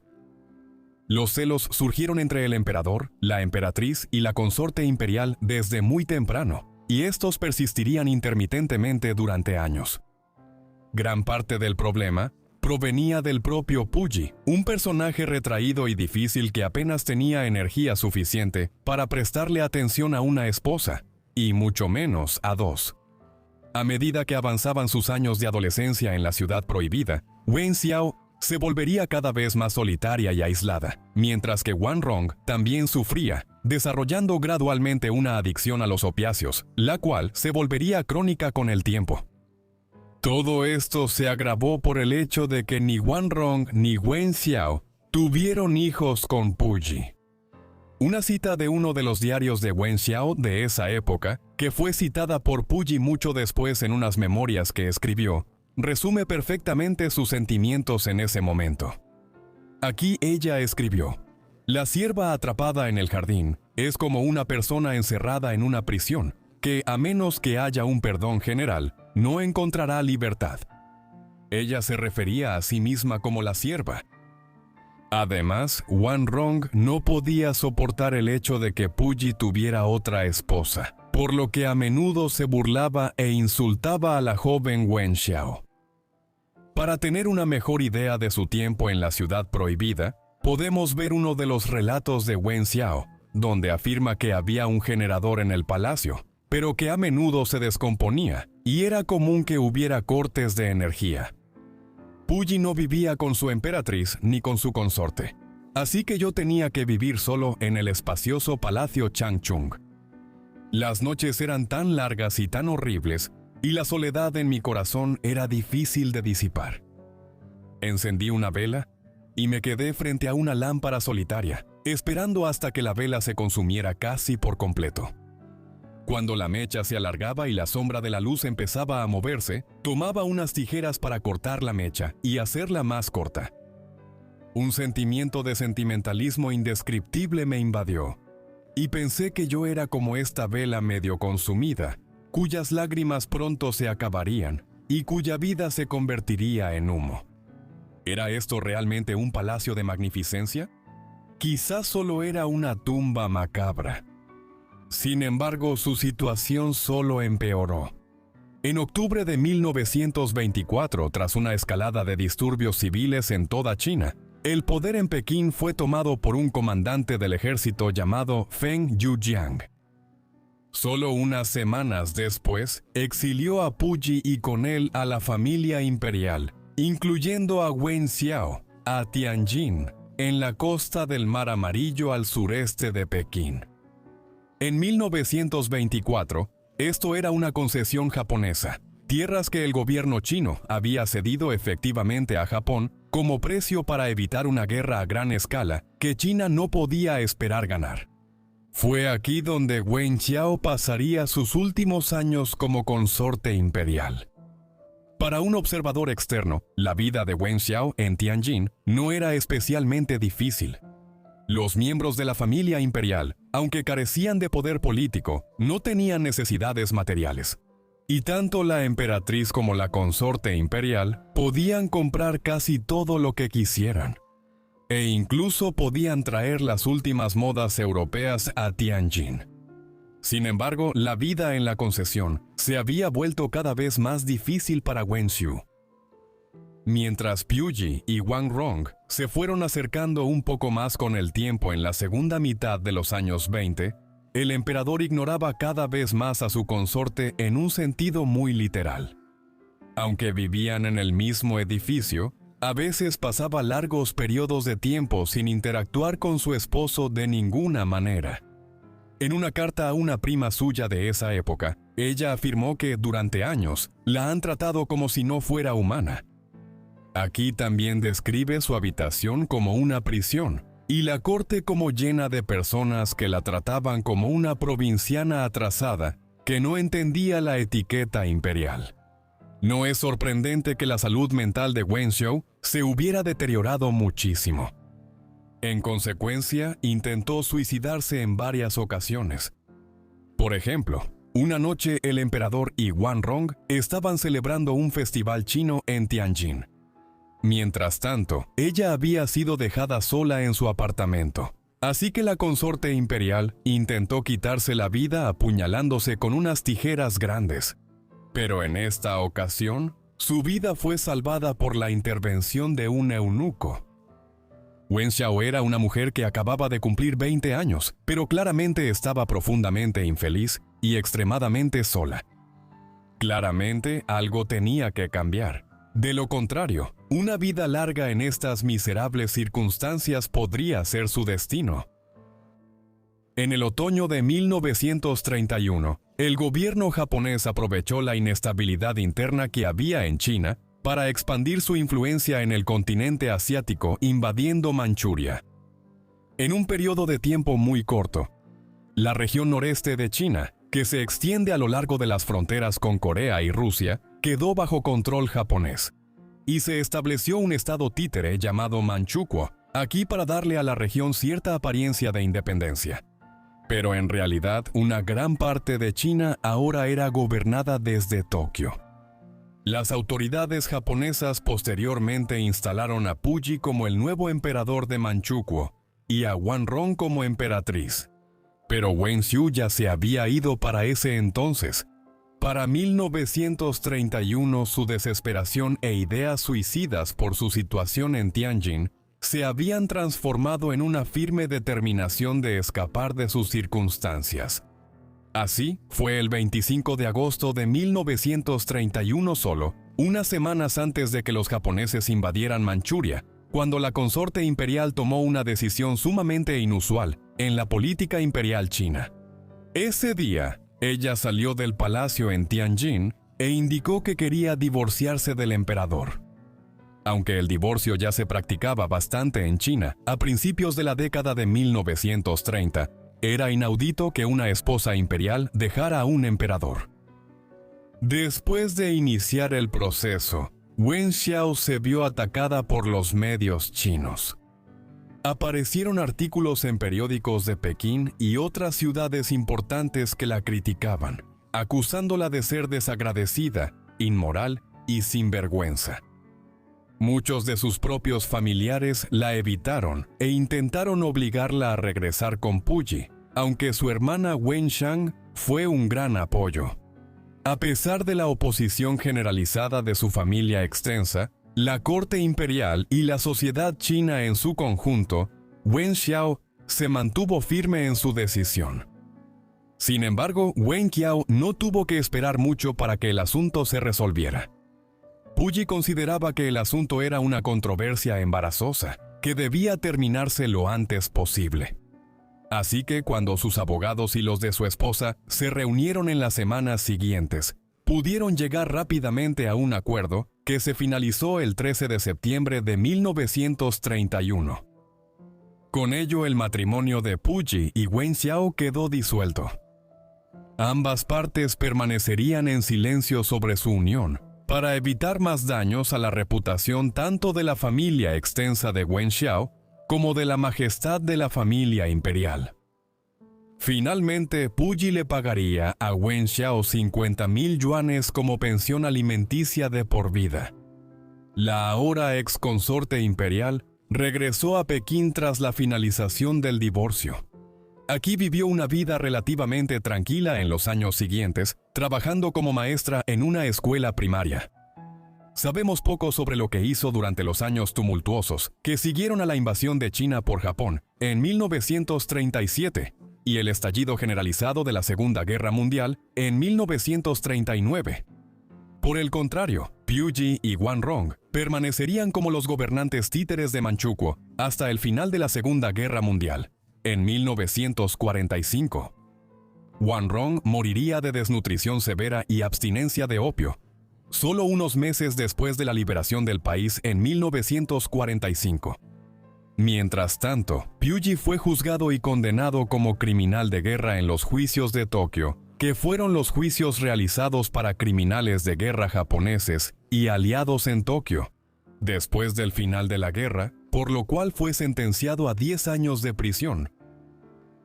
Los celos surgieron entre el emperador, la emperatriz y la consorte imperial desde muy temprano, y estos persistirían intermitentemente durante años. Gran parte del problema provenía del propio Puyi, un personaje retraído y difícil que apenas tenía energía suficiente para prestarle atención a una esposa, y mucho menos a 2. A medida que avanzaban sus años de adolescencia en la ciudad prohibida, Wen Xiao se volvería cada vez más solitaria y aislada, mientras que Wanrong también sufría, desarrollando gradualmente una adicción a los opiáceos, la cual se volvería crónica con el tiempo. Todo esto se agravó por el hecho de que ni Wanrong ni Wen Xiao tuvieron hijos con Puyi. Una cita de uno de los diarios de Wen Xiao de esa época, que fue citada por Puyi mucho después en unas memorias que escribió, resume perfectamente sus sentimientos en ese momento. Aquí ella escribió: «La sierva atrapada en el jardín es como una persona encerrada en una prisión, que a menos que haya un perdón general, no encontrará libertad». Ella se refería a sí misma como la sierva. Además, Wanrong no podía soportar el hecho de que Puyi tuviera otra esposa, por lo que a menudo se burlaba e insultaba a la joven Wen Xiao. Para tener una mejor idea de su tiempo en la ciudad prohibida, podemos ver uno de los relatos de Wen Xiao, donde afirma que había un generador en el palacio, pero que a menudo se descomponía, y era común que hubiera cortes de energía. Puyi no vivía con su emperatriz ni con su consorte, así que yo tenía que vivir solo en el espacioso palacio Changchung. Las noches eran tan largas y tan horribles, y la soledad en mi corazón era difícil de disipar. Encendí una vela y me quedé frente a una lámpara solitaria, esperando hasta que la vela se consumiera casi por completo. Cuando la mecha se alargaba y la sombra de la luz empezaba a moverse, tomaba unas tijeras para cortar la mecha y hacerla más corta. Un sentimiento de sentimentalismo indescriptible me invadió, y pensé que yo era como esta vela medio consumida, cuyas lágrimas pronto se acabarían y cuya vida se convertiría en humo. ¿Era esto realmente un palacio de magnificencia? Quizás solo era una tumba macabra. Sin embargo, su situación solo empeoró. En octubre de 1924, tras una escalada de disturbios civiles en toda China, el poder en Pekín fue tomado por un comandante del ejército llamado Feng Yujiang. Solo unas semanas después, exilió a Puyi y con él a la familia imperial, incluyendo a Wen Xiao, a Tianjin, en la costa del Mar Amarillo al sureste de Pekín. En 1924, esto era una concesión japonesa, tierras que el gobierno chino había cedido efectivamente a Japón como precio para evitar una guerra a gran escala que China no podía esperar ganar. Fue aquí donde Wen Xiao pasaría sus últimos años como consorte imperial. Para un observador externo, la vida de Wen Xiao en Tianjin no era especialmente difícil. Los miembros de la familia imperial, aunque carecían de poder político, no tenían necesidades materiales. Y tanto la emperatriz como la consorte imperial podían comprar casi todo lo que quisieran. E incluso podían traer las últimas modas europeas a Tianjin. Sin embargo, la vida en la concesión se había vuelto cada vez más difícil para Wen Xiu. Mientras Puyi y Wanrong se fueron acercando un poco más con el tiempo en la segunda mitad de los años 20, el emperador ignoraba cada vez más a su consorte en un sentido muy literal. Aunque vivían en el mismo edificio, a veces pasaba largos periodos de tiempo sin interactuar con su esposo de ninguna manera. En una carta a una prima suya de esa época, ella afirmó que durante años la han tratado como si no fuera humana. Aquí también describe su habitación como una prisión y la corte como llena de personas que la trataban como una provinciana atrasada que no entendía la etiqueta imperial. No es sorprendente que la salud mental de Wen Xiao se hubiera deteriorado muchísimo. En consecuencia, intentó suicidarse en varias ocasiones. Por ejemplo, una noche el emperador y Wanrong estaban celebrando un festival chino en Tianjin. Mientras tanto, ella había sido dejada sola en su apartamento, así que la consorte imperial intentó quitarse la vida apuñalándose con unas tijeras grandes. Pero en esta ocasión, su vida fue salvada por la intervención de un eunuco. Wen Xiao era una mujer que acababa de cumplir 20 años, pero claramente estaba profundamente infeliz y extremadamente sola. Claramente algo tenía que cambiar. De lo contrario, una vida larga en estas miserables circunstancias podría ser su destino. En el otoño de 1931, El gobierno japonés aprovechó la inestabilidad interna que había en China para expandir su influencia en el continente asiático, invadiendo Manchuria. En un periodo de tiempo muy corto, la región noreste de China, que se extiende a lo largo de las fronteras con Corea y Rusia, quedó bajo control japonés, y se estableció un estado títere llamado Manchukuo, aquí para darle a la región cierta apariencia de independencia. Pero en realidad, una gran parte de China ahora era gobernada desde Tokio. Las autoridades japonesas posteriormente instalaron a Puyi como el nuevo emperador de Manchukuo y a Wanrong como emperatriz. Pero Wen Xiu ya se había ido para ese entonces. Para 1931, su desesperación e ideas suicidas por su situación en Tianjin se habían transformado en una firme determinación de escapar de sus circunstancias. Así, fue el 25 de agosto de 1931 solo, unas semanas antes de que los japoneses invadieran Manchuria, cuando la consorte imperial tomó una decisión sumamente inusual en la política imperial china. Ese día, ella salió del palacio en Tianjin e indicó que quería divorciarse del emperador. Aunque el divorcio ya se practicaba bastante en China a principios de la década de 1930, era inaudito que una esposa imperial dejara a un emperador. Después de iniciar el proceso, Wen Xiao se vio atacada por los medios chinos. Aparecieron artículos en periódicos de Pekín y otras ciudades importantes que la criticaban, acusándola de ser desagradecida, inmoral y sinvergüenza. Muchos de sus propios familiares la evitaron e intentaron obligarla a regresar con Puyi, aunque su hermana Wen Shang fue un gran apoyo. A pesar de la oposición generalizada de su familia extensa, la corte imperial y la sociedad china en su conjunto, Wen Xiao se mantuvo firme en su decisión. Sin embargo, Wen Qiao no tuvo que esperar mucho para que el asunto se resolviera. Puyi consideraba que el asunto era una controversia embarazosa, que debía terminarse lo antes posible. Así que cuando sus abogados y los de su esposa se reunieron en las semanas siguientes, pudieron llegar rápidamente a un acuerdo que se finalizó el 13 de septiembre de 1931. Con ello, el matrimonio de Puyi y Wen Xiao quedó disuelto. Ambas partes permanecerían en silencio sobre su unión, para evitar más daños a la reputación tanto de la familia extensa de Wen Xiao como de la majestad de la familia imperial. Finalmente, Puyi le pagaría a Wen Xiao 50,000 yuanes como pensión alimenticia de por vida. La ahora ex consorte imperial regresó a Pekín tras la finalización del divorcio. Aquí vivió una vida relativamente tranquila en los años siguientes, trabajando como maestra en una escuela primaria. Sabemos poco sobre lo que hizo durante los años tumultuosos que siguieron a la invasión de China por Japón en 1937 y el estallido generalizado de la Segunda Guerra Mundial en 1939. Por el contrario, Puyi y Wanrong permanecerían como los gobernantes títeres de Manchukuo hasta el final de la Segunda Guerra Mundial, en 1945. Wanrong moriría de desnutrición severa y abstinencia de opio, solo unos meses después de la liberación del país en 1945. Mientras tanto, Puyi fue juzgado y condenado como criminal de guerra en los juicios de Tokio, que fueron los juicios realizados para criminales de guerra japoneses y aliados en Tokio, después del final de la guerra, por lo cual fue sentenciado a 10 años de prisión.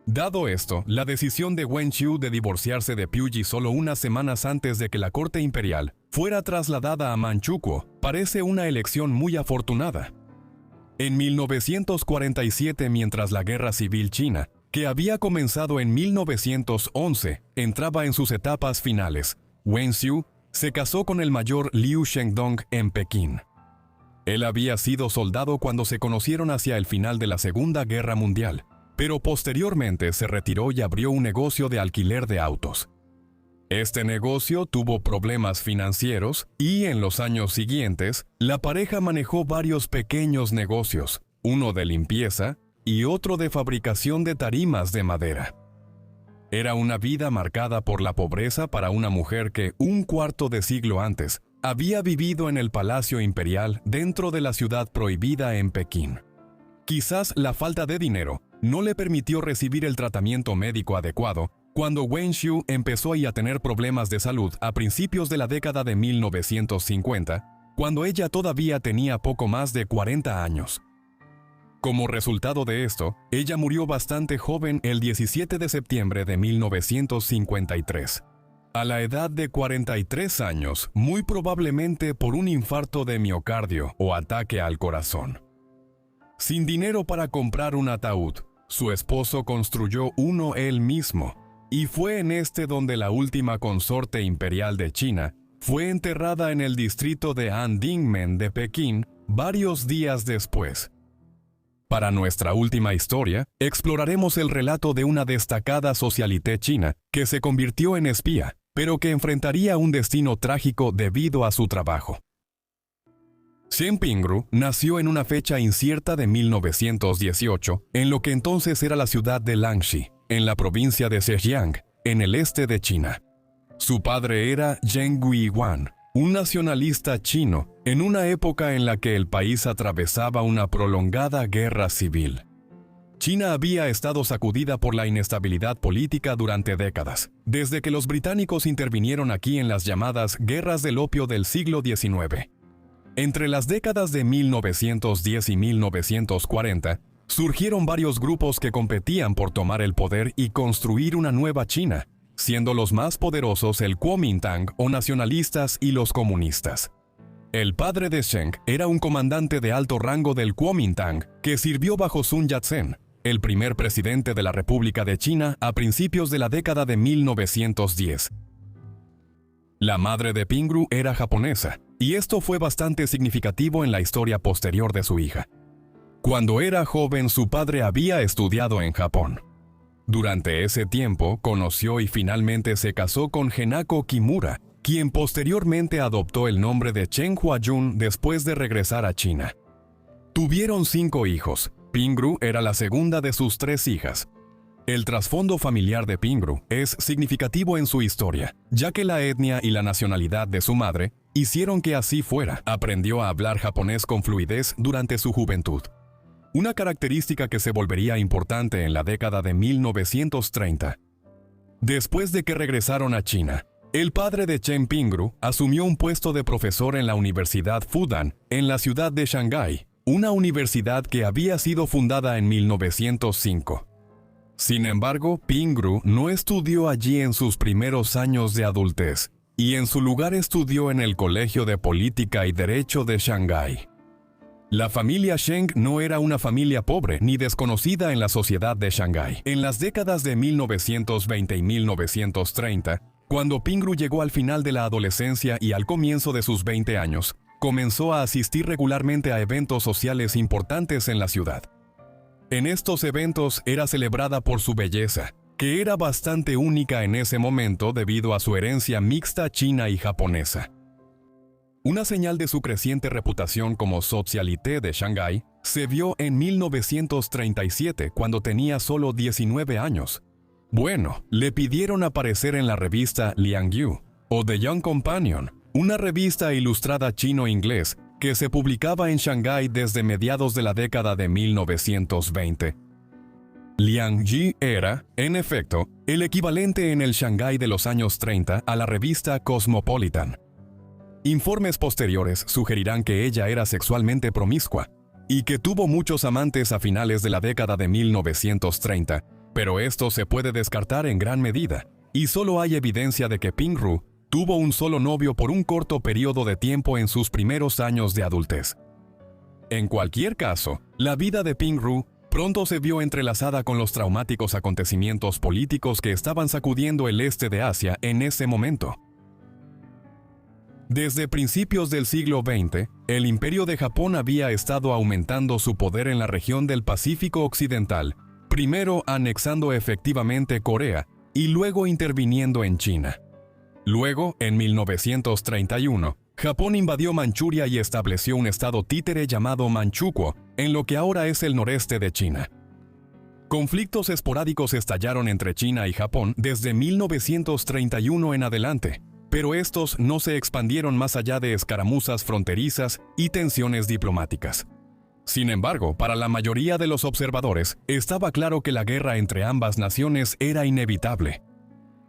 Dado esto, la decisión de Wen Xiu de divorciarse de Puyi solo unas semanas antes de que la corte imperial fuera trasladada a Manchukuo parece una elección muy afortunada. En 1947, mientras la Guerra Civil China, que había comenzado en 1911, entraba en sus etapas finales, Wen Xiu se casó con el mayor Liu Shengdong en Pekín. Él había sido soldado cuando se conocieron hacia el final de la Segunda Guerra Mundial, pero posteriormente se retiró y abrió un negocio de alquiler de autos. Este negocio tuvo problemas financieros y en los años siguientes, la pareja manejó varios pequeños negocios, uno de limpieza y otro de fabricación de tarimas de madera. Era una vida marcada por la pobreza para una mujer que, un cuarto de siglo antes, había vivido en el Palacio Imperial dentro de la ciudad prohibida en Pekín. Quizás la falta de dinero no le permitió recibir el tratamiento médico adecuado cuando Wen Xiu empezó a tener problemas de salud a principios de la década de 1950, cuando ella todavía tenía poco más de 40 años. Como resultado de esto, ella murió bastante joven el 17 de septiembre de 1953. A la edad de 43 años, muy probablemente por un infarto de miocardio o ataque al corazón. Sin dinero para comprar un ataúd, su esposo construyó uno él mismo, y fue en este donde la última consorte imperial de China fue enterrada en el distrito de Andingmen de Pekín varios días después. Para nuestra última historia, exploraremos el relato de una destacada socialité china que se convirtió en espía, pero que enfrentaría un destino trágico debido a su trabajo. Chen Pingru nació en una fecha incierta de 1918 en lo que entonces era la ciudad de Langxi, en la provincia de Zhejiang, en el este de China. Su padre era Zheng Guiwan, un nacionalista chino, en una época en la que el país atravesaba una prolongada guerra civil. China había estado sacudida por la inestabilidad política durante décadas, desde que los británicos intervinieron aquí en las llamadas guerras del opio del siglo XIX. Entre las décadas de 1910 y 1940, surgieron varios grupos que competían por tomar el poder y construir una nueva China, siendo los más poderosos el Kuomintang o nacionalistas y los comunistas. El padre de Zheng era un comandante de alto rango del Kuomintang que sirvió bajo Sun Yat-sen, el primer presidente de la República de China a principios de la década de 1910. La madre de Pingru era japonesa, y esto fue bastante significativo en la historia posterior de su hija. Cuando era joven, su padre había estudiado en Japón. Durante ese tiempo, conoció y finalmente se casó con Henako Kimura, quien posteriormente adoptó el nombre de Chen Huayun después de regresar a China. Tuvieron 5 hijos. Pingru era la segunda de sus 3 hijas. El trasfondo familiar de Pingru es significativo en su historia, ya que la etnia y la nacionalidad de su madre hicieron que así fuera. Aprendió a hablar japonés con fluidez durante su juventud, una característica que se volvería importante en la década de 1930. Después de que regresaron a China, el padre de Chen Pingru asumió un puesto de profesor en la Universidad Fudan, en la ciudad de Shanghái, una universidad que había sido fundada en 1905. Sin embargo, Pingru no estudió allí en sus primeros años de adultez, y en su lugar estudió en el Colegio de Política y Derecho de Shanghái. La familia Zheng no era una familia pobre ni desconocida en la sociedad de Shanghái. En las décadas de 1920 y 1930, cuando Pingru llegó al final de la adolescencia y al comienzo de sus 20 años, comenzó a asistir regularmente a eventos sociales importantes en la ciudad. En estos eventos era celebrada por su belleza, que era bastante única en ese momento debido a su herencia mixta china y japonesa. Una señal de su creciente reputación como socialité de Shanghái se vio en 1937 cuando tenía solo 19 años. Bueno, le pidieron aparecer en la revista Liangyu, o The Young Companion, una revista ilustrada chino-inglés que se publicaba en Shanghái desde mediados de la década de 1920. Liangyu era, en efecto, el equivalente en el Shanghái de los años 30 a la revista Cosmopolitan. Informes posteriores sugerirán que ella era sexualmente promiscua y que tuvo muchos amantes a finales de la década de 1930, pero esto se puede descartar en gran medida, y solo hay evidencia de que Pingru tuvo un solo novio por un corto periodo de tiempo en sus primeros años de adultez. En cualquier caso, la vida de Pingru pronto se vio entrelazada con los traumáticos acontecimientos políticos que estaban sacudiendo el este de Asia en ese momento. Desde principios del siglo XX, el Imperio de Japón había estado aumentando su poder en la región del Pacífico Occidental, primero anexando efectivamente Corea y luego interviniendo en China. Luego, en 1931, Japón invadió Manchuria y estableció un estado títere llamado Manchukuo, en lo que ahora es el noreste de China. Conflictos esporádicos estallaron entre China y Japón desde 1931 en adelante, pero estos no se expandieron más allá de escaramuzas fronterizas y tensiones diplomáticas. Sin embargo, para la mayoría de los observadores, estaba claro que la guerra entre ambas naciones era inevitable.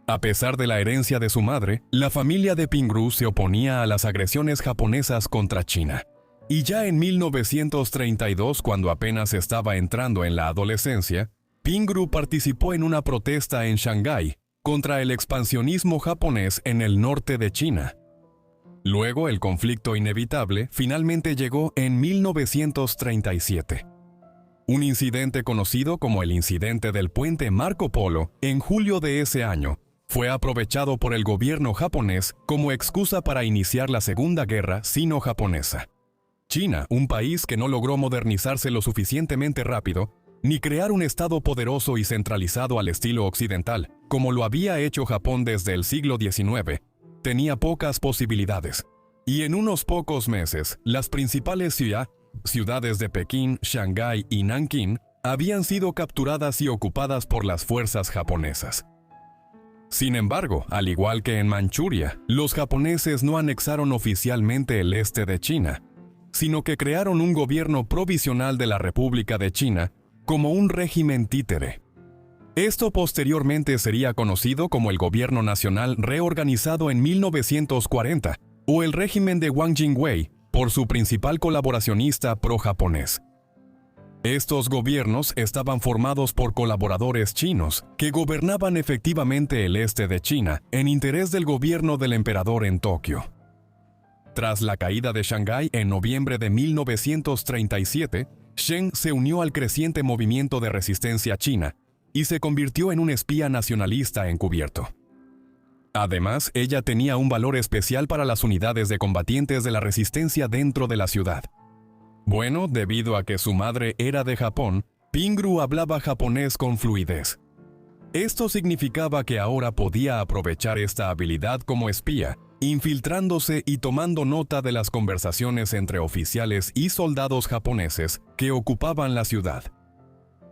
A pesar de la herencia de su madre, la familia de Pingrú se oponía a las agresiones japonesas contra China. Y ya en 1932, cuando apenas estaba entrando en la adolescencia, Pingrú participó en una protesta en Shanghái contra el expansionismo japonés en el norte de China. Luego, el conflicto inevitable finalmente llegó en 1937. Un incidente conocido como el incidente del puente Marco Polo, en julio de ese año, fue aprovechado por el gobierno japonés como excusa para iniciar la Segunda Guerra Sino-Japonesa. China, un país que no logró modernizarse lo suficientemente rápido, ni crear un estado poderoso y centralizado al estilo occidental, como lo había hecho Japón desde el siglo XIX, tenía pocas posibilidades. Y en unos pocos meses, las principales ciudades de Pekín, Shanghái y Nankín habían sido capturadas y ocupadas por las fuerzas japonesas. Sin embargo, al igual que en Manchuria, los japoneses no anexaron oficialmente el este de China, sino que crearon un gobierno provisional de la República de China como un régimen títere. Esto posteriormente sería conocido como el Gobierno Nacional reorganizado en 1940, o el régimen de Wang Jingwei, por su principal colaboracionista pro-japonés. Estos gobiernos estaban formados por colaboradores chinos que gobernaban efectivamente el este de China en interés del gobierno del emperador en Tokio. Tras la caída de Shanghái en noviembre de 1937, Shen se unió al creciente movimiento de resistencia china y se convirtió en un espía nacionalista encubierto. Además, ella tenía un valor especial para las unidades de combatientes de la resistencia dentro de la ciudad. Bueno, debido a que su madre era de Japón, Pingrú hablaba japonés con fluidez. Esto significaba que ahora podía aprovechar esta habilidad como espía, infiltrándose y tomando nota de las conversaciones entre oficiales y soldados japoneses que ocupaban la ciudad.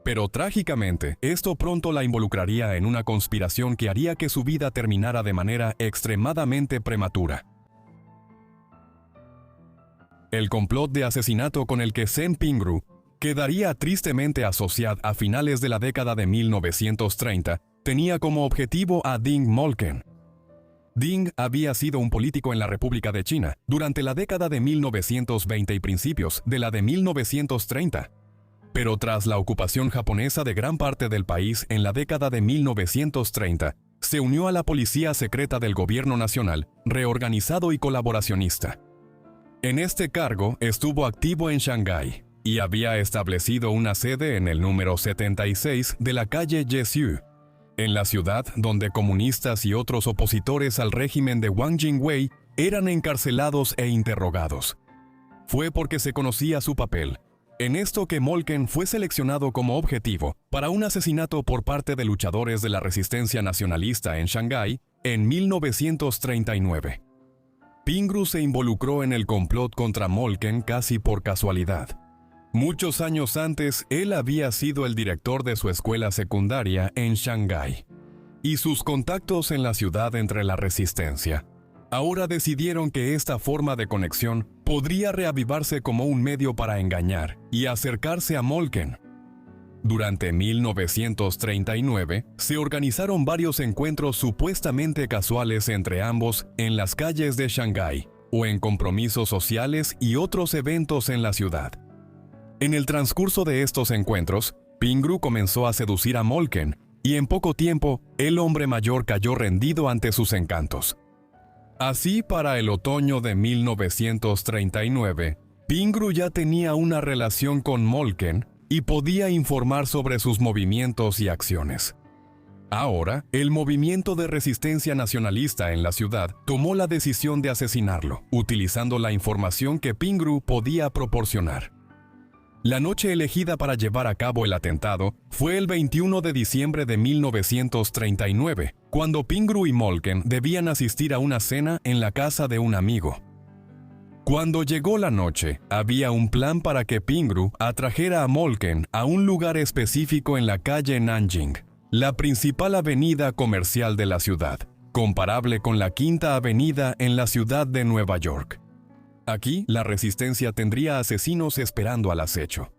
Pero trágicamente, esto pronto la involucraría en una conspiración que haría que su vida terminara de manera extremadamente prematura. El complot de asesinato con el que Shen Pingrú quedaría tristemente asociado a finales de la década de 1930 tenía como objetivo a Ding Molken. Ding había sido un político en la República de China durante la década de 1920 y principios de la de 1930. Pero tras la ocupación japonesa de gran parte del país en la década de 1930, se unió a la policía secreta del gobierno nacional, reorganizado y colaboracionista. En este cargo estuvo activo en Shanghái y había establecido una sede en el número 76 de la calle Yesiu, en la ciudad donde comunistas y otros opositores al régimen de Wang Jingwei eran encarcelados e interrogados. Fue porque se conocía su papel en esto que Molken fue seleccionado como objetivo para un asesinato por parte de luchadores de la resistencia nacionalista en Shanghái en 1939. Pingrú se involucró en el complot contra Molken casi por casualidad. Muchos años antes, él había sido el director de su escuela secundaria en Shanghái, y sus contactos en la ciudad entre la resistencia ahora decidieron que esta forma de conexión podría reavivarse como un medio para engañar y acercarse a Molken. Durante 1939, se organizaron varios encuentros supuestamente casuales entre ambos en las calles de Shanghái, o en compromisos sociales y otros eventos en la ciudad. En el transcurso de estos encuentros, Pingrú comenzó a seducir a Molken, y en poco tiempo, el hombre mayor cayó rendido ante sus encantos. Así, para el otoño de 1939, Pingrú ya tenía una relación con Molken y podía informar sobre sus movimientos y acciones. Ahora, el movimiento de resistencia nacionalista en la ciudad tomó la decisión de asesinarlo, utilizando la información que Pingrú podía proporcionar. La noche elegida para llevar a cabo el atentado fue el 21 de diciembre de 1939, cuando Pingrú y Molken debían asistir a una cena en la casa de un amigo. Cuando llegó la noche, había un plan para que Pingrú atrajera a Molken a un lugar específico en la calle Nanjing, la principal avenida comercial de la ciudad, comparable con la Quinta Avenida en la ciudad de Nueva York. Aquí, la resistencia tendría asesinos esperando al acecho.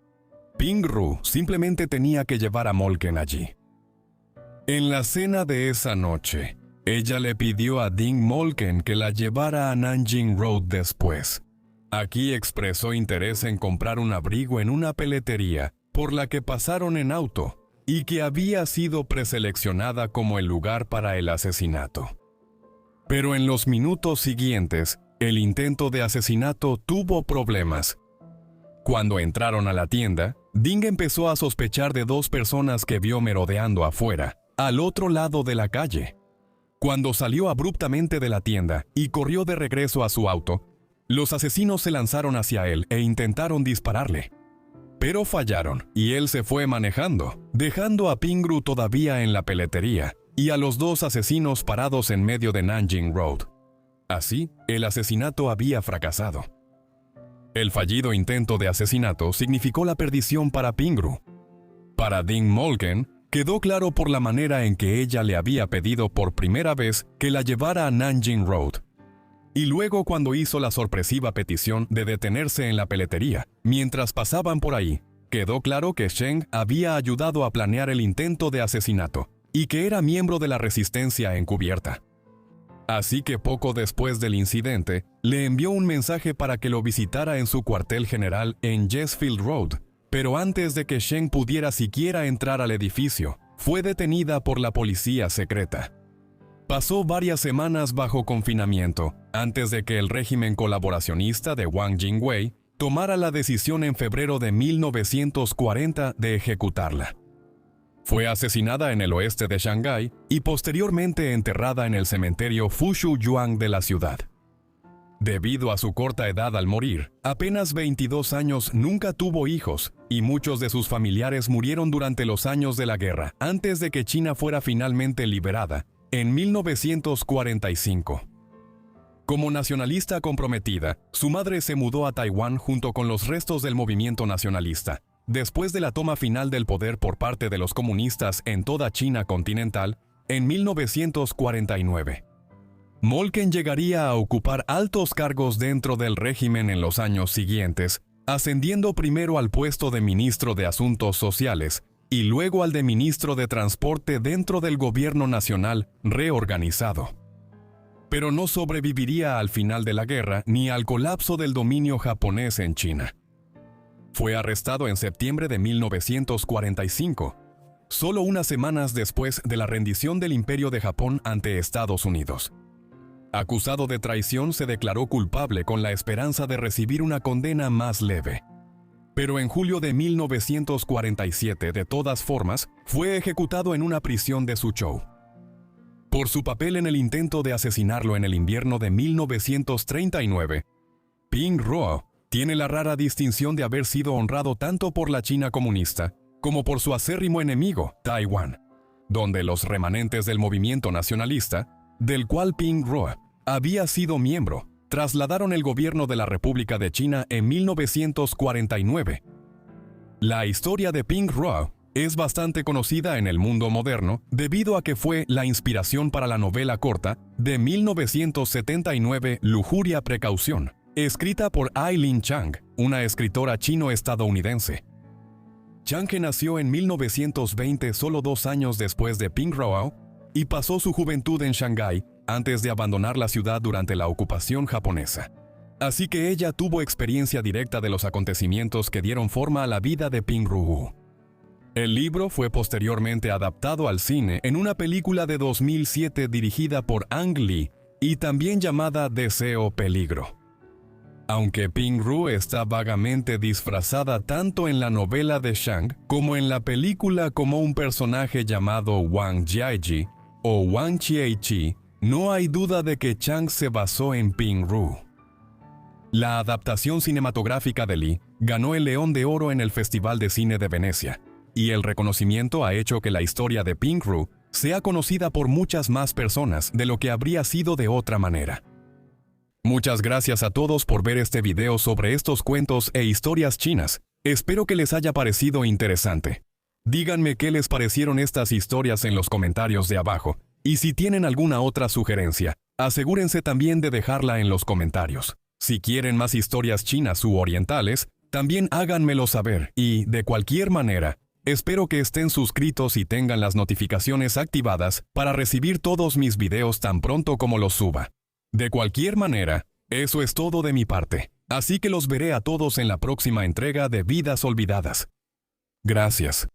Pingrú simplemente tenía que llevar a Molken allí. En la cena de esa noche, ella le pidió a Ding Molken que la llevara a Nanjing Road después. Aquí expresó interés en comprar un abrigo en una peletería por la que pasaron en auto y que había sido preseleccionada como el lugar para el asesinato. Pero en los minutos siguientes, el intento de asesinato tuvo problemas. Cuando entraron a la tienda, Ding empezó a sospechar de dos personas que vio merodeando afuera, al otro lado de la calle. Cuando salió abruptamente de la tienda y corrió de regreso a su auto, los asesinos se lanzaron hacia él e intentaron dispararle. Pero fallaron y él se fue manejando, dejando a Pingrú todavía en la peletería y a los dos asesinos parados en medio de Nanjing Road. Así, el asesinato había fracasado. El fallido intento de asesinato significó la perdición para Pingrú. Para Ding Molken, quedó claro por la manera en que ella le había pedido por primera vez que la llevara a Nanjing Road. Y luego cuando hizo la sorpresiva petición de detenerse en la peletería, mientras pasaban por ahí, quedó claro que Sheng había ayudado a planear el intento de asesinato y que era miembro de la resistencia encubierta. Así que poco después del incidente, le envió un mensaje para que lo visitara en su cuartel general en Jesfield Road, pero antes de que Sheng pudiera siquiera entrar al edificio, fue detenida por la policía secreta. Pasó varias semanas bajo confinamiento, antes de que el régimen colaboracionista de Wang Jingwei tomara la decisión en febrero de 1940 de ejecutarla. Fue asesinada en el oeste de Shanghái y posteriormente enterrada en el cementerio Fushuyuan de la ciudad. Debido a su corta edad al morir, apenas 22 años, nunca tuvo hijos, y muchos de sus familiares murieron durante los años de la guerra, antes de que China fuera finalmente liberada, en 1945. Como nacionalista comprometida, su madre se mudó a Taiwán junto con los restos del movimiento nacionalista, después de la toma final del poder por parte de los comunistas en toda China continental, en 1949. Molken llegaría a ocupar altos cargos dentro del régimen en los años siguientes, ascendiendo primero al puesto de ministro de Asuntos Sociales y luego al de ministro de Transporte dentro del gobierno nacional reorganizado. Pero no sobreviviría al final de la guerra ni al colapso del dominio japonés en China. Fue arrestado en septiembre de 1945, solo unas semanas después de la rendición del Imperio de Japón ante Estados Unidos. Acusado de traición, se declaró culpable con la esperanza de recibir una condena más leve. Pero en julio de 1947, de todas formas, fue ejecutado en una prisión de Suzhou. Por su papel en el intento de asesinarlo en el invierno de 1939, Pingrú tiene la rara distinción de haber sido honrado tanto por la China comunista como por su acérrimo enemigo, Taiwán, donde los remanentes del movimiento nacionalista, del cual Pingrú había sido miembro, trasladaron el gobierno de la República de China en 1949. La historia de Pingrú es bastante conocida en el mundo moderno debido a que fue la inspiración para la novela corta de 1979 Lujuria Precaución, escrita por Aileen Chang, una escritora chino-estadounidense. Chang nació en 1920, solo 2 años después de Pingrú, y pasó su juventud en Shanghái antes de abandonar la ciudad durante la ocupación japonesa. Así que ella tuvo experiencia directa de los acontecimientos que dieron forma a la vida de Pingrú. El libro fue posteriormente adaptado al cine en una película de 2007 dirigida por Ang Lee y también llamada Deseo Peligro. Aunque Pingrú está vagamente disfrazada tanto en la novela de Shang como en la película como un personaje llamado Wang Jiaiji o Wang Chiei-chi, no hay duda de que Chang se basó en Pingrú. La adaptación cinematográfica de Lee ganó el León de Oro en el Festival de Cine de Venecia, y el reconocimiento ha hecho que la historia de Pingrú sea conocida por muchas más personas de lo que habría sido de otra manera. Muchas gracias a todos por ver este video sobre estos cuentos e historias chinas. Espero que les haya parecido interesante. Díganme qué les parecieron estas historias en los comentarios de abajo. Y si tienen alguna otra sugerencia, asegúrense también de dejarla en los comentarios. Si quieren más historias chinas u orientales, también háganmelo saber y, de cualquier manera, espero que estén suscritos y tengan las notificaciones activadas para recibir todos mis videos tan pronto como los suba. De cualquier manera, eso es todo de mi parte, así que los veré a todos en la próxima entrega de Vidas Olvidadas. Gracias.